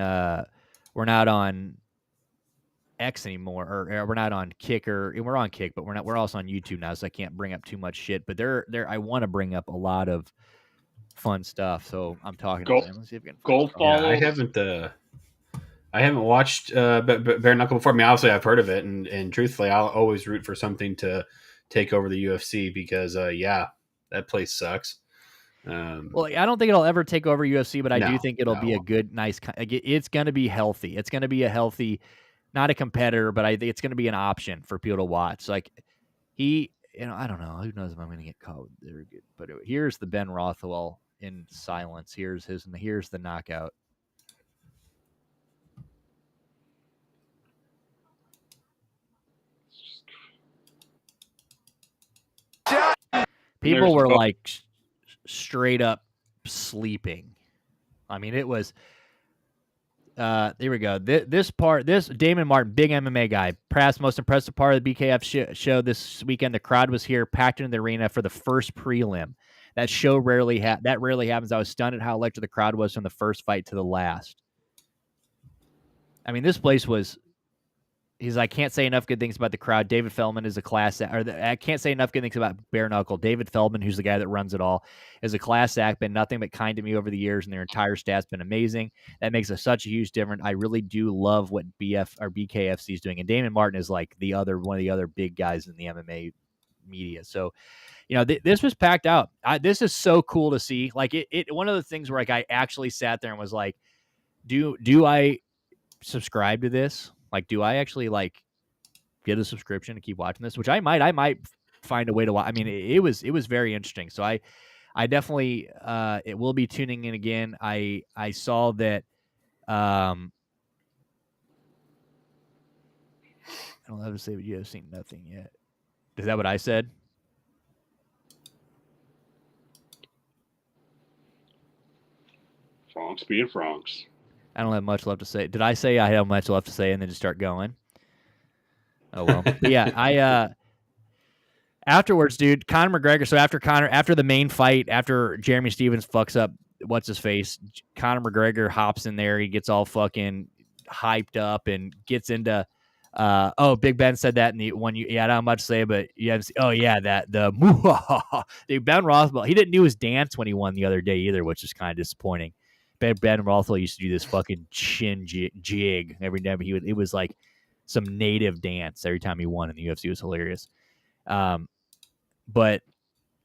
X anymore, or we're not on Kick, or we're on Kick, but we're also on YouTube now, so I can't bring up too much shit. But I want to bring up a lot of fun stuff, so I'm talking about them. Let's see if we can go follow. Yeah, I haven't watched Bare Knuckle before. I mean, obviously I've heard of it, and truthfully, I'll always root for something to take over the UFC because, that place sucks. Well, I don't think it'll ever take over UFC, but I do think it'll be a no. good, nice. It's going to be healthy. It's going to be a healthy, not a competitor, but I think it's going to be an option for people to watch. Like he, I don't know. Who knows if I'm going to get caught? They're good, but here's the Ben Rothwell in silence. Here's the knockout. People were like straight up sleeping. I mean, it was. There we go. This Damon Martin, big MMA guy, perhaps most impressive part of the BKF show this weekend. The crowd was here, packed into the arena for the first prelim. That show rarely happens. I was stunned at how electric the crowd was from the first fight to the last. I mean, this place was. I can't say enough good things about the crowd. David Feldman is a class act. I can't say enough good things about Bare Knuckle. David Feldman, who's the guy that runs it all, is a class act, been nothing but kind to me over the years, and their entire staff's been amazing. That makes such a huge difference. I really do love what BKFC is doing. And Damon Martin is like one of the other big guys in the MMA media. So, this was packed out. This is so cool to see. Like one of the things where like I actually sat there and was like, do I subscribe to this? Like, do I actually like get a subscription to keep watching this? Which I might find a way to watch. I mean, it was very interesting. So I definitely it will be tuning in again. I saw that. I don't have to say, but you have seen nothing yet. Is that what I said? Francs being Francs. I don't have much left to say. Did I say I have much left to say and then just start going? Oh well. But yeah, afterwards, dude, Conor McGregor. So after the main fight, after Jeremy Stevens fucks up what's his face, Conor McGregor hops in there. He gets all fucking hyped up and gets into. Big Ben said that in the one. I don't have much to say, but you haven't seen. Oh yeah, dude, Ben Rothwell. He didn't do his dance when he won the other day either, which is kind of disappointing. Ben Rothwell used to do this fucking chin jig every time it was like some native dance every time he won in the UFC. It was hilarious. But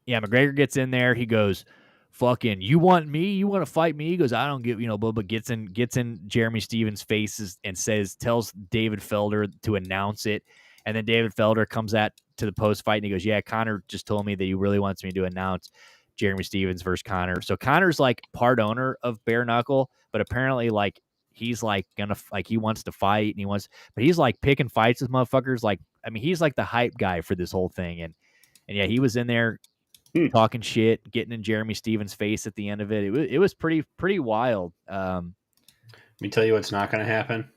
yeah, McGregor gets in there. He goes, "Fucking, you want me? You want to fight me?" He goes, "I don't give," but gets in Jeremy Stevens' faces and tells David Felder to announce it. And then David Felder comes to the post fight and he goes, "Yeah, Conor just told me that he really wants me to announce Jeremy Stevens versus Conor." So Conor's like part owner of Bare Knuckle, but apparently like he's like he wants to fight and but he's like picking fights with motherfuckers. Like, I mean, he's like the hype guy for this whole thing. And yeah, he was in there talking shit, getting in Jeremy Stevens' face at the end of it. It was pretty wild. Let me tell you what's not going to happen.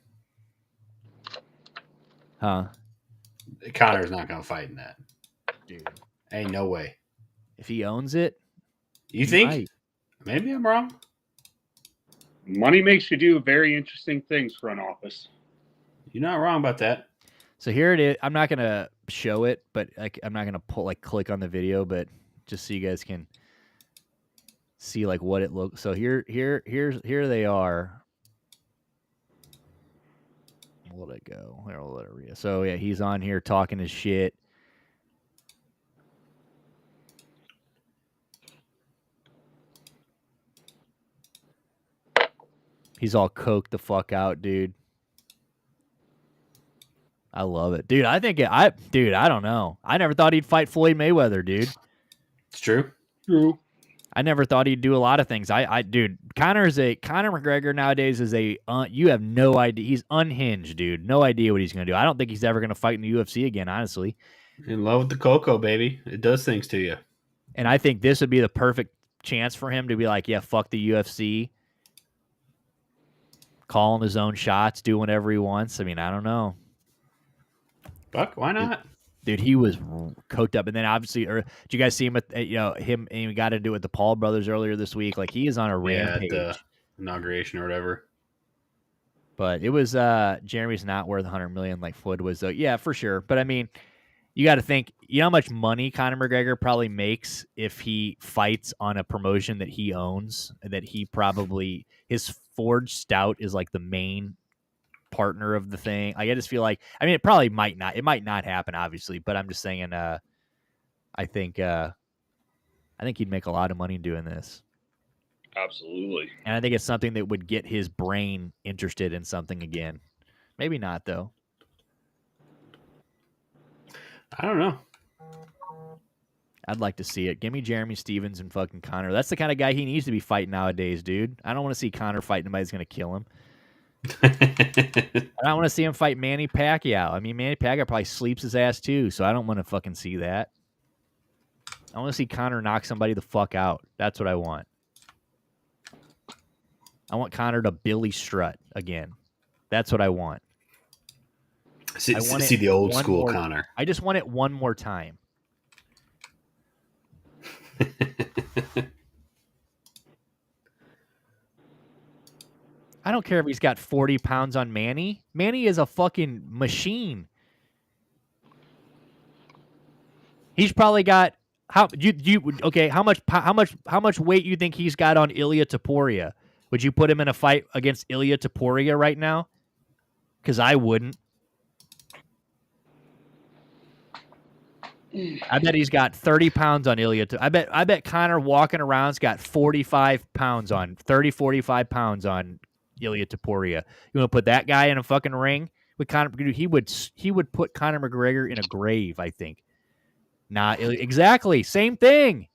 Huh? Conor's not going to fight in that. Dude. Ain't no way. If he owns it, you think? Might. Maybe I'm wrong. Money makes you do very interesting things, front office. You're not wrong about that. So here it is. I'm not gonna show it, but I'm not gonna click on the video, but just so you guys can see like what it looks. So here they are. We'll let it go. We'll let it read. So yeah, he's on here talking his shit. He's all coked the fuck out, dude. I love it, dude. I don't know. I never thought he'd fight Floyd Mayweather, dude. It's true. True. I never thought he'd do a lot of things. Dude, Conor McGregor nowadays is you have no idea. He's unhinged, dude. No idea what he's going to do. I don't think he's ever going to fight in the UFC again, honestly. In love with the cocoa, baby. It does things to you. And I think this would be the perfect chance for him to be like, yeah, fuck the UFC. Calling his own shots, do whatever he wants. I mean, I don't know. Fuck, why not? Dude, he was coked up. And then obviously, did you guys see him him and he got to do it with the Paul brothers earlier this week? Like, he is on a rampage. At the inauguration or whatever. But it was Jeremy's not worth 100 million like Floyd was, though. Yeah, for sure. But I mean, you got to think, you know how much money Conor McGregor probably makes if he fights on a promotion that he owns, that he probably, his Forged Stout is like the main partner of the thing. Like, I just feel like, I mean, it probably might not. It might not happen, obviously, but I'm just saying. I think he'd make a lot of money doing this. Absolutely. And I think it's something that would get his brain interested in something again. Maybe not, though. I don't know. I'd like to see it. Give me Jeremy Stevens and fucking Connor. That's the kind of guy he needs to be fighting nowadays, dude. I don't want to see Connor fight anybody that's going to kill him. I don't want to see him fight Manny Pacquiao. I mean, Manny Pacquiao probably sleeps his ass too, so I don't want to fucking see that. I want to see Connor knock somebody the fuck out. That's what I want. I want Connor to Billy Strut again. That's what I want. See, I want see the old school more, Connor. I just want it one more time. I don't care if he's got 40 pounds on Manny. Manny is a fucking machine. He's probably got how much weight you think he's got on Ilya Taporia? Would you put him in a fight against Ilya Taporia right now? Because I wouldn't. I bet he's got 30 pounds on Ilya. I bet Connor walking around's got 45 pounds on 45 pounds on Ilya Taporia. You want to put that guy in a fucking ring with Conor? He would put Conor McGregor in a grave, I think. Exactly same thing.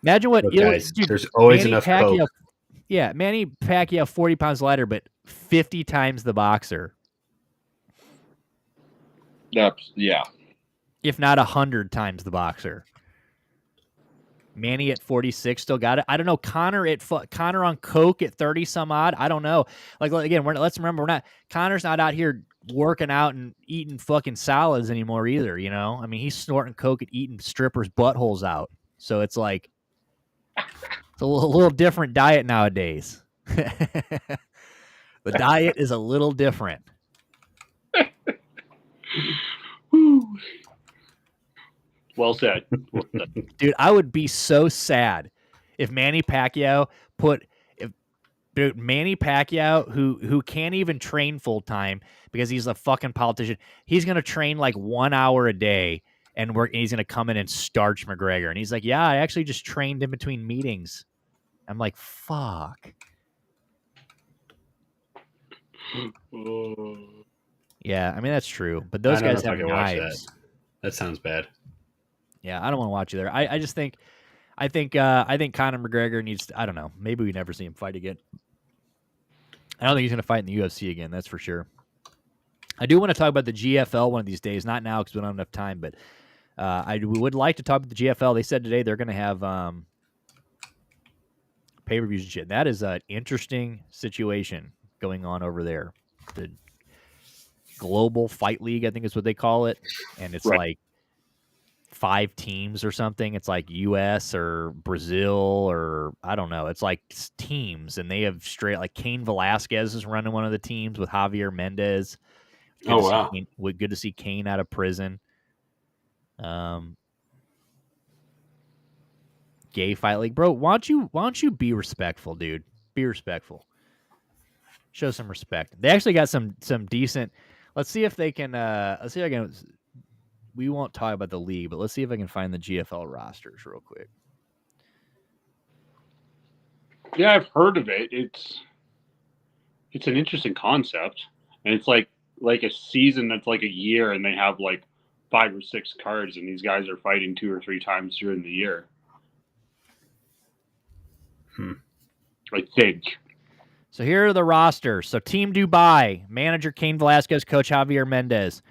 Imagine what guys, there's always Manny enough Pacquiao, coke. Yeah, Manny Pacquiao 40 pounds lighter, but 50 times the boxer. Yeah. If not 100 times the boxer. Manny at 46 still got it. I don't know. Connor on coke at 30 some odd. I don't know. Like again, let's remember Connor's not out here working out and eating fucking salads anymore either. You know, I mean, he's snorting coke and eating strippers' buttholes out. So it's like it's a little different diet nowadays. The diet is a little different. Well said. Dude, I would be so sad if Manny Pacquiao Manny Pacquiao, who can't even train full time because he's a fucking politician, he's gonna train like 1 hour a day, and he's gonna come in and starch McGregor, and he's like, "Yeah, I actually just trained in between meetings." I'm like, "Fuck." Yeah, I mean that's true, but those guys have knives. That sounds bad. Yeah, I don't want to watch you there. I just think, I think Conor McGregor needs to, I don't know. Maybe we never see him fight again. I don't think he's going to fight in the UFC again. That's for sure. I do want to talk about the GFL one of these days. Not now because we don't have enough time, but we would like to talk about the GFL. They said today they're going to have pay-per-views and shit. That is an interesting situation going on over there. The Global Fight League, I think is what they call it, and it's like 5 teams or something. It's like U.S. or Brazil or I don't know. It's like teams, and they have straight like Cain Velasquez is running one of the teams with Javier Mendez. Wow! Good to see Cain out of prison. Gay Fight League, bro. Why don't you be respectful, dude? Be respectful. Show some respect. They actually got some decent. Let's see if they can. Let's see if I can. We won't talk about the league, but let's see if I can find the GFL rosters real quick. Yeah, I've heard of it. It's an interesting concept, and it's like a season that's like a year, and they have like 5 or 6 cards, and these guys are fighting 2 or 3 times during the year. I think. So here are the rosters. So Team Dubai, manager Cain Velasquez, coach Javier Mendez.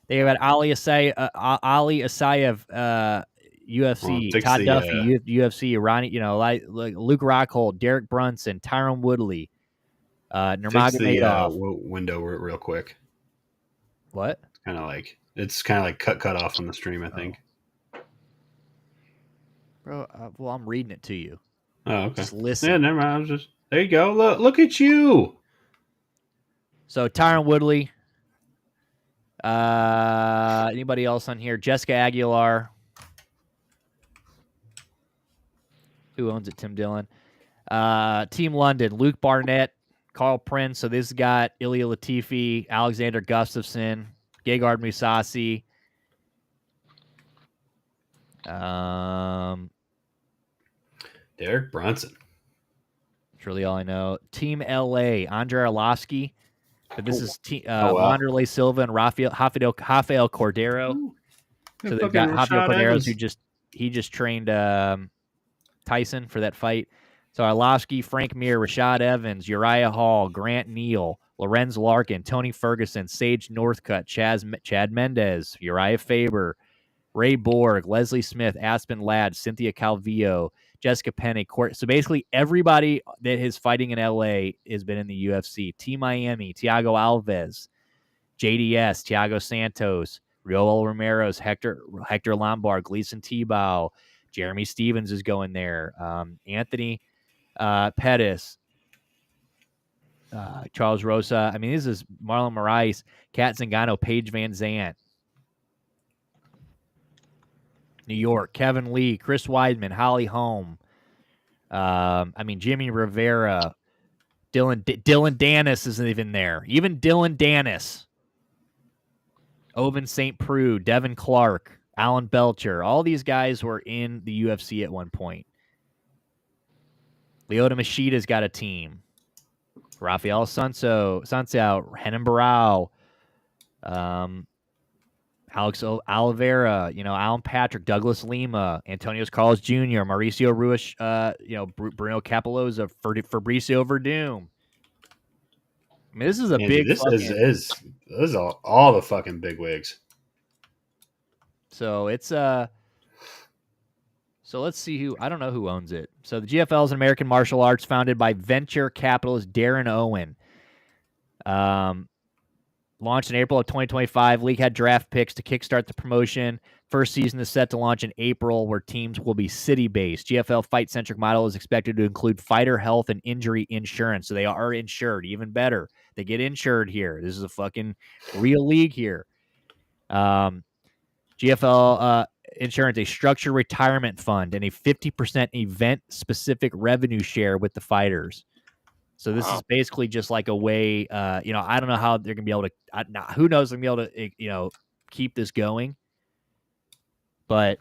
They got Ali Asayev, UFC, Todd Duffy, UFC, Ronnie, like Luke Rockhold, Derek Brunson, Tyrone Woodley, Nurmagomedov. Window real quick. What? It's kind of like cut off on the stream, I think. Bro, well, I'm reading it to you. Oh, okay. Just listen. Yeah, never mind. There you go. Look at you. So Tyrone Woodley. Anybody else on here? Jessica Aguilar. Who owns it? Tim Dillon. Team London. Luke Barnett, Carl Prince. So this has got Ilya Latifi, Alexander Gustafsson, Gegard Mousasi. Derek Brunson. That's really all I know. Team LA, Andre Arlovsky. But this is wow. Wanderlei Silva and Rafael Cordero. Ooh. So they've got Rafael Cordero, he just trained Tyson for that fight. So Arlovsky, Frank Mir, Rashad Evans, Uriah Hall, Grant Neal, Lorenz Larkin, Tony Ferguson, Sage Northcutt, Chad Mendez, Uriah Faber, Ray Borg, Leslie Smith, Aspen Ladd, Cynthia Calvillo, Jessica Penney. So basically everybody that is fighting in LA has been in the UFC. Team Miami, Thiago Alves, JDS, Thiago Santos, Yoel Romero's, Hector Lombard, Gleason Tebow, Jeremy Stevens is going there. Anthony Pettis, Charles Rosa. I mean, this is Marlon Moraes, Kat Zingano, Paige Van Zandt. New York, Kevin Lee, Chris Weidman, Holly Holm. Jimmy Rivera, Dylan Danis isn't even there. Even Dylan Danis. Oven St. Preux, Devin Clark, Alan Belcher. All these guys were in the UFC at one point. Lyoto Machida's got a team. Rafael Sunsao, Renan Barao, Alex Oliveira, Alan Patrick, Douglas Lima, Antonio Carlos Jr., Mauricio Ruiz, Bruno Capoloza, Fabricio Verdum. I mean, this is a big. This is all the fucking big wigs. So it's So let's see who. I don't know who owns it. So the GFL is an American martial arts founded by venture capitalist Darren Owen. Launched in April of 2025. League had draft picks to kickstart the promotion. First season is set to launch in April, where teams will be city-based. GFL fight-centric model is expected to include fighter health and injury insurance. So they are insured. Even better. They get insured here. This is a fucking real league here. GFL insurance, a structured retirement fund, and a 50% event-specific revenue share with the fighters. So this is basically just like a way, I don't know how they're going to be able to, who knows they're going to be able to, keep this going. But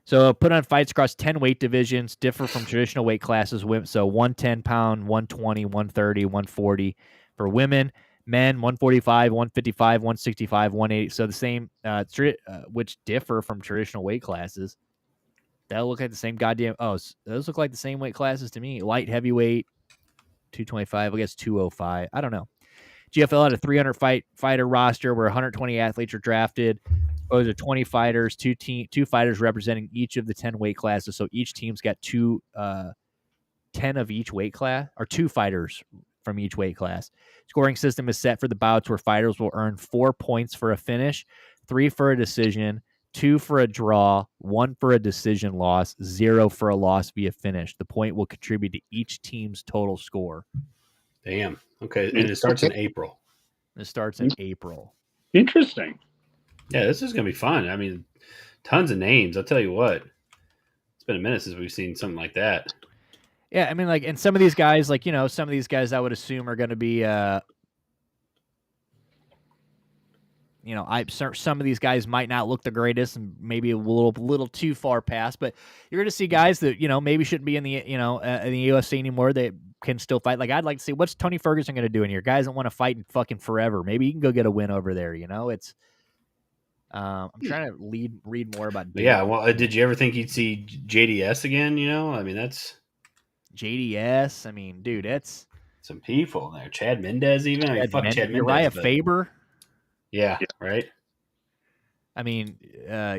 so put on fights across 10 weight divisions, differ from traditional weight classes. So 110 pound, 120, 130, 140 for women. Men, 145, 155, 165, 180. So the same, which differ from traditional weight classes. That'll look like the same goddamn. Oh, those look like the same weight classes to me. Light heavyweight, 225. I guess 205. I don't know. GFL had a 300 fighter roster where 120 athletes are drafted. Those are 20 fighters, two fighters representing each of the 10 weight classes. So each team's got 10 of each weight class, or 2 fighters from each weight class. Scoring system is set for the bouts where fighters will earn 4 points for a finish, 3 for a decision, 2 for a draw, 1 for a decision loss, 0 for a loss via finish. The point will contribute to each team's total score. Damn. Okay. And it starts in April. This starts in April. Interesting. Yeah, this is going to be fun. I mean, tons of names. I'll tell you what. It's been a minute since we've seen something like that. Yeah, I mean, and some of these guys, some of these guys I would assume are going to be, some of these guys might not look the greatest and maybe a little too far past, but you're going to see guys that, maybe shouldn't be in the, in the UFC anymore. They can still fight. Like, I'd like to see what's Tony Ferguson going to do in here. Guys don't want to fight in fucking forever. Maybe he can go get a win over there. It's, I'm trying to read more about. Yeah. Well, did you ever think you'd see JDS again? That's JDS. I mean, dude, that's some people there. Chad Mendez, even. Chad Mendez. Uriah Faber. Yeah, right. I mean,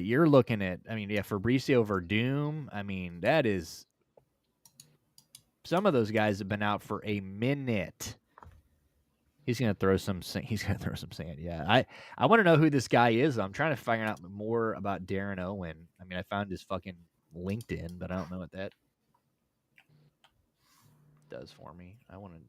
you're looking at. Fabricio Verdum. I mean, that is. Some of those guys have been out for a minute. He's gonna throw some sand. Yeah, I want to know who this guy is. I'm trying to figure out more about Darren Owen. I mean, I found his fucking LinkedIn, but I don't know what that does for me. I want to,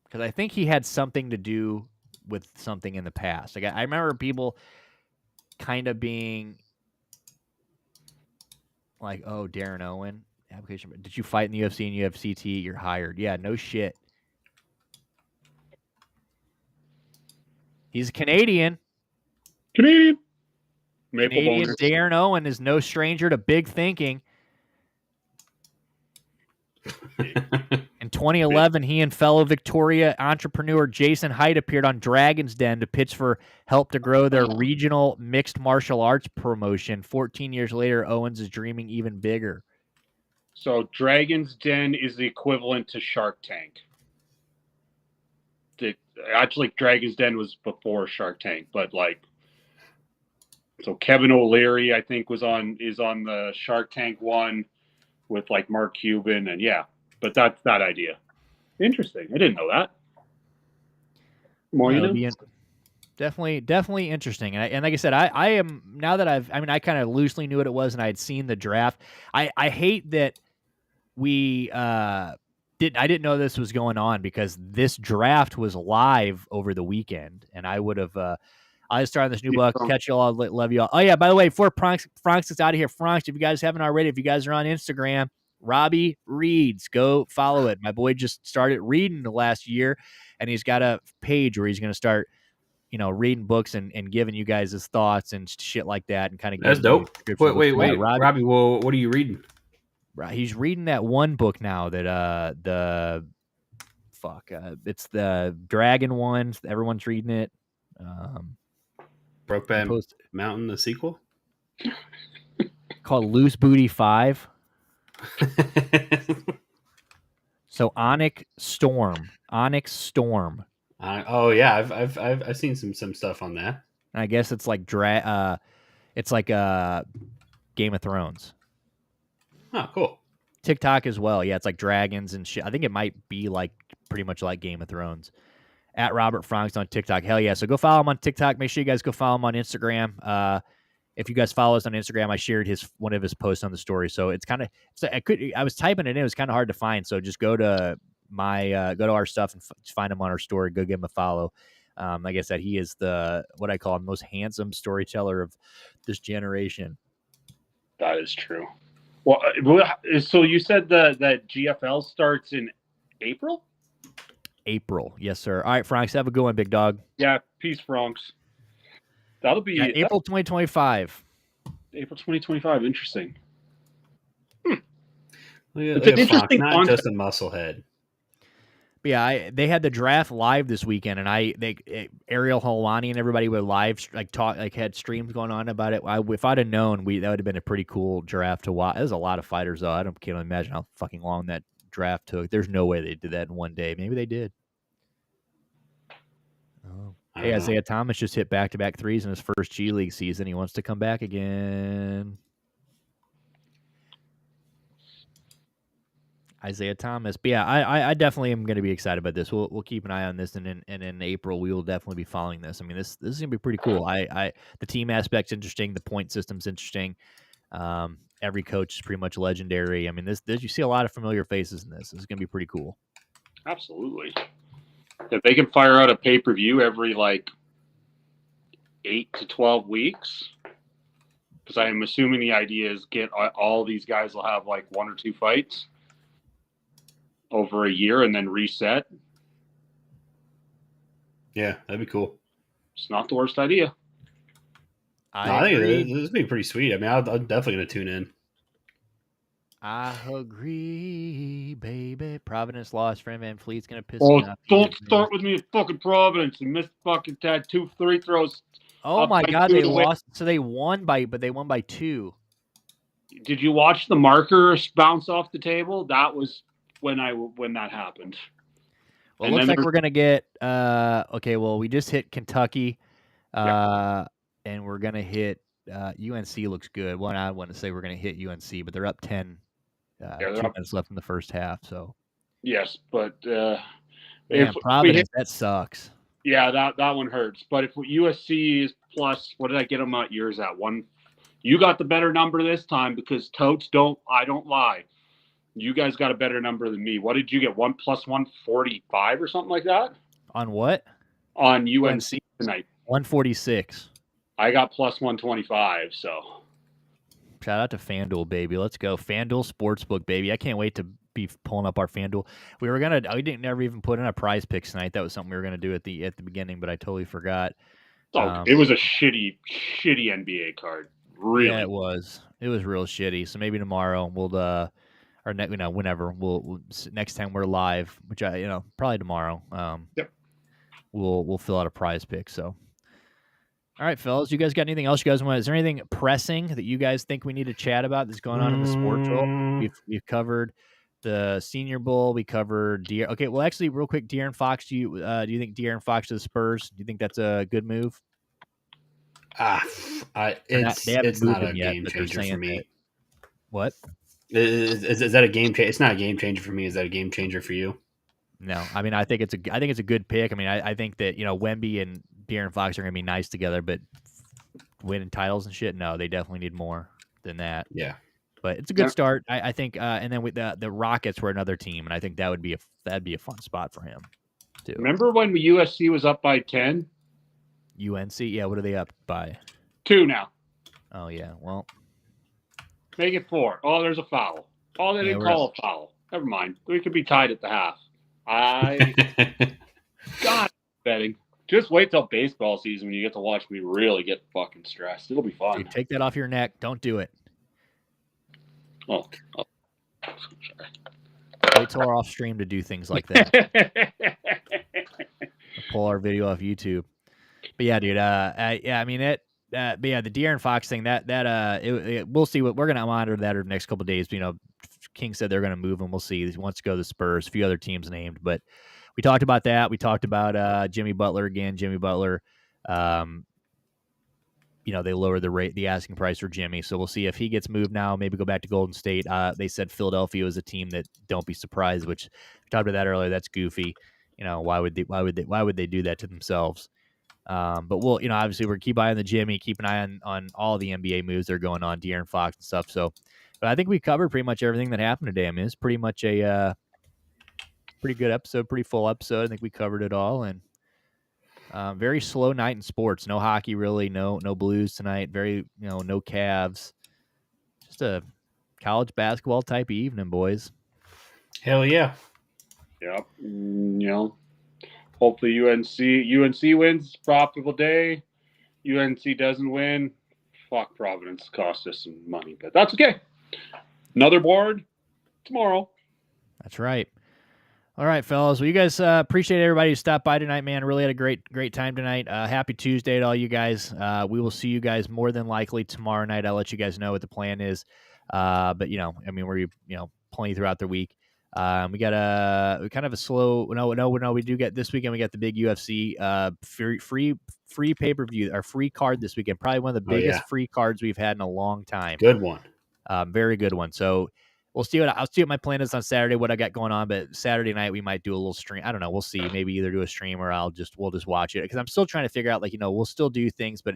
because I think he had something to do with something in the past. Like, I remember people kind of being like, "Oh, Darren Owen," Application. Did you fight in the UFC and UFCT? You're hired. Yeah, no shit. He's a Canadian. Canadian. Maple Canadian boners. Darren Owen is no stranger to big thinking. In 2011, he and fellow Victoria entrepreneur Jason Haidt appeared on Dragon's Den to pitch for help to grow their regional mixed martial arts promotion. 14 years later, Owens is dreaming even bigger. So Dragon's Den is the equivalent to Shark Tank. Actually, Dragon's Den was before Shark Tank, but like, so Kevin O'Leary, I think, is on the Shark Tank one with like Mark Cuban, and yeah, but that's that idea. Interesting. I didn't know that. More, you know. Definitely interesting. And like I said, I am now that I kind of loosely knew what it was, and I had seen the draft. I hate that we I didn't know this was going on, because this draft was live over the weekend, and I would have I just started this new book. Catch you all. Love you all. Oh yeah, by the way, before Franks is out of here, Franks, if you guys haven't already, if you guys are on Instagram, Robbie Reads, go follow it. My boy just started reading the last year, and he's got a page where he's going to start, reading books and giving you guys his thoughts and shit like that, and kind of. That's dope. Wait, Yeah, Robbie. Well, what are you reading? He's reading that one book now that it's the Dragon one. Everyone's reading it. Brokeback Mountain, the sequel, called Loose Booty 5. So Onyx Storm. Oh yeah, I've seen some stuff on that. And I guess it's like Game of Thrones. Oh, cool. TikTok as well. Yeah, it's like dragons and shit. I think it might be like pretty much like Game of Thrones. At Robert Franks on TikTok. Hell yeah. So go follow him on TikTok. Make sure you guys go follow him on Instagram. If you guys follow us on Instagram, I shared one of his posts on the story. So it's kind of, I was typing it in. It was kind of hard to find. So just go to our stuff and find him on our story. Go give him a follow. Like I said, he is what I call the most handsome storyteller of this generation. That is true. Well, so you said that GFL starts in April? April. Yes, sir. All right, Franks, have a good one, big dog. Yeah, peace, Franks. That'll be April 2025. April 2025. Interesting. It's an interesting not just a musclehead. But yeah, they had the draft live this weekend, and Ariel Helwani and everybody would live had streams going on about it. If I'd have known, that would have been a pretty cool draft to watch. There's a lot of fighters though. Can't imagine how fucking long that draft took. There's no way they did that in one day. Maybe they did. Oh. Hey, Isaiah Thomas just hit back-to-back threes in his first G League season. He wants to come back again. Isaiah Thomas. But yeah, I definitely am going to be excited about this. We'll keep an eye on this, and in April we will definitely be following this. I mean, this is going to be pretty cool. The team aspect's interesting. The point system's interesting. Every coach is pretty much legendary. I mean, you see a lot of familiar faces in this. This is going to be pretty cool. Absolutely. If they can fire out a pay-per-view every 8 to 12 weeks, because I am assuming the idea is get all these guys will have 1 or 2 fights over a year and then reset. Yeah, that'd be cool. It's not the worst idea. I think this would be pretty sweet. I mean, I'm definitely going to tune in. I agree, baby. Providence lost. Fran Van Fleet's going to piss me off. Don't start with me at fucking Providence and missed fucking 2 free throws. Oh my God, they lost. So they won by 2. Did you watch the marker bounce off the table? That was when that happened. Well, it looks like we're going to get we just hit Kentucky. And we're going to hit UNC looks good. Well, I want to say we're going to hit UNC, but they're up 10. 2 minutes left in the first half. So yes, but if Providence, that sucks. Yeah, that one hurts. But if USC is plus, what did I get them at yours at 1? You got the better number this time because totes don't. I don't lie. You guys got a better number than me. What did you get? 1 plus 145 or something like that? On what? On UNC tonight. 146. I got plus 125. So Shout out to FanDuel, baby. Let's go. FanDuel Sportsbook, baby. I can't wait to be pulling up our FanDuel. We didn't never even put in a prize picks tonight. That was something we were gonna do at the beginning, but I totally forgot. It was a shitty NBA card. Really? Yeah, it was. It was real shitty. So maybe tomorrow we'll or whenever we'll next time we're live, which probably tomorrow. Yep. We'll fill out a prize pick. So. All right, fellas, you guys got anything else you guys want? Is there anything pressing that you guys think we need to chat about that's going on in the sports world? We've covered the Senior Bowl. We covered Okay, well, actually, real quick, De'Aaron Fox. Do you think De'Aaron Fox to the Spurs? Do you think that's a good move? It's not a game changer for me. What? Is that a game changer? It's not a game changer for me. Is that a game changer for you? No, I mean I think it's a good pick. I mean I think that Wemby and De'Aaron Fox are going to be nice together, but winning titles and shit, no, they definitely need more than that. Yeah, but it's a good start, I think. And then with the Rockets were another team, and I think that'd be a fun spot for him too. Remember when USC was up by 10? UNC, yeah. What are they up by? 2 now. Oh yeah, well, make it 4. Oh, there's a foul. Oh, they didn't call a foul. Never mind. We could be tied at the half. God, betting. Just wait till baseball season when you get to watch me really get fucking stressed. It'll be fun. Dude, take that off your neck. Don't do it. Oh. Sorry. Wait till we're off stream to do things like that. Pull our video off YouTube. But yeah, dude. I mean it. But yeah, the De'Aaron Fox thing. We'll see what we're gonna monitor that over the next couple of days. King said they're gonna move him. We'll see. He wants to go to the Spurs. A few other teams named, but we talked about that. We talked about Jimmy Butler again. Jimmy Butler. They lowered the asking price for Jimmy. So we'll see if he gets moved now. Maybe go back to Golden State. They said Philadelphia was a team that don't be surprised. Which we talked about that earlier. That's goofy. Why would they do that to themselves? But we'll, obviously we're keep eye on the Jimmy, keep an eye on all the NBA moves that are going on, De'Aaron Fox and stuff. So, but I think we covered pretty much everything that happened today. I mean, it's pretty much a pretty good episode, pretty full episode. I think we covered it all, and very slow night in sports. No hockey, really. No Blues tonight. Very, no Cavs. Just a college basketball type of evening, boys. Hell yeah. Yep. Hopefully UNC wins. Profitable day. UNC doesn't win. Fuck, Providence cost us some money, but that's okay. Another board tomorrow. That's right. All right, fellas. Well, you guys appreciate everybody who stopped by tonight, man. Really had a great time tonight. Happy Tuesday to all you guys. We will see you guys more than likely tomorrow night. I'll let you guys know what the plan is. But we're plenty throughout the week. We got we kind of a slow. No. We do get this weekend. We got the big UFC free pay-per-view, our free card this weekend. Probably one of the biggest free cards we've had in a long time. Good one. Very good one. So I'll see what my plan is on Saturday, what I got going on. But Saturday night we might do a little stream. I don't know. We'll see. Maybe either do a stream or we'll just watch it, because I'm still trying to figure out, we'll still do things, but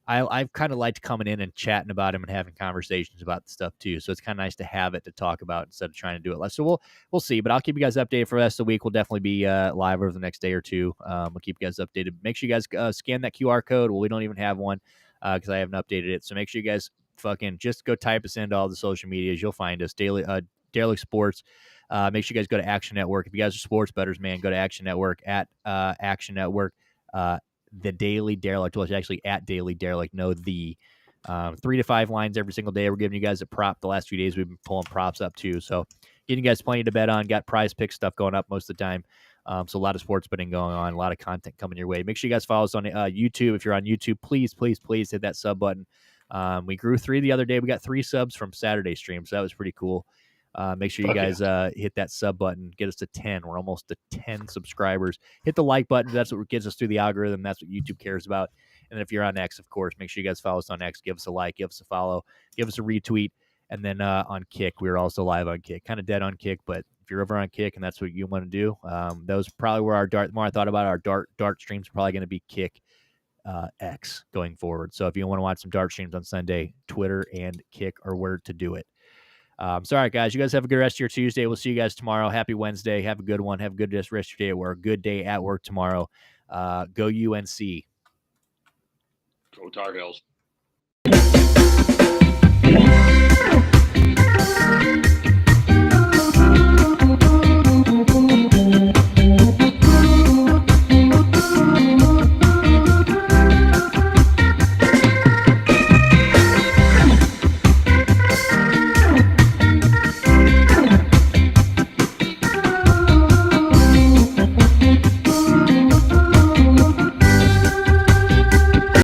I've kind of liked coming in and chatting about him and having conversations about the stuff too. So it's kind of nice to have it to talk about instead of trying to do it less. So we'll see, but I'll keep you guys updated for the rest of the week. We'll definitely be live over the next day or two. We'll keep you guys updated. Make sure you guys scan that QR code. Well, we don't even have one because I haven't updated it. So make sure you guys fucking just go type us into all the social medias. You'll find us. Derelict Sports. Make sure you guys go to Action Network. If you guys are sports bettors, man, go to Action Network at Action Network. The Daily Derelict. Well, it's actually at Daily Derelict. No, 3 to 5 lines every single day. We're giving you guys a prop. The last few days we've been pulling props up too. So getting you guys plenty to bet on. Got prize pick stuff going up most of the time. So a lot of sports betting going on. A lot of content coming your way. Make sure you guys follow us on YouTube. If you're on YouTube, please hit that sub button. We grew 3 the other day. We got 3 subs from Saturday stream, so that was pretty cool. Make sure you guys hit that sub button. Get us to 10. We're almost to 10 subscribers. Hit the like button. That's what gets us through the algorithm. That's what YouTube cares about. And then if you're on X, of course, make sure you guys follow us on X. Give us a like. Give us a follow. Give us a retweet. And then on Kick, we're also live on Kick. Kind of dead on Kick, but if you're over on Kick and that's what you want to do, that was probably where the more I thought about our dart streams, are probably going to be Kick X going forward. So if you want to watch some dart streams on Sunday, Twitter and Kick are where to do it. Sorry, guys. You guys have a good rest of your Tuesday. We'll see you guys tomorrow. Happy Wednesday. Have a good one. Have a good rest of your day at work. Good day at work tomorrow. Go UNC. Go Tar Heels. Bye.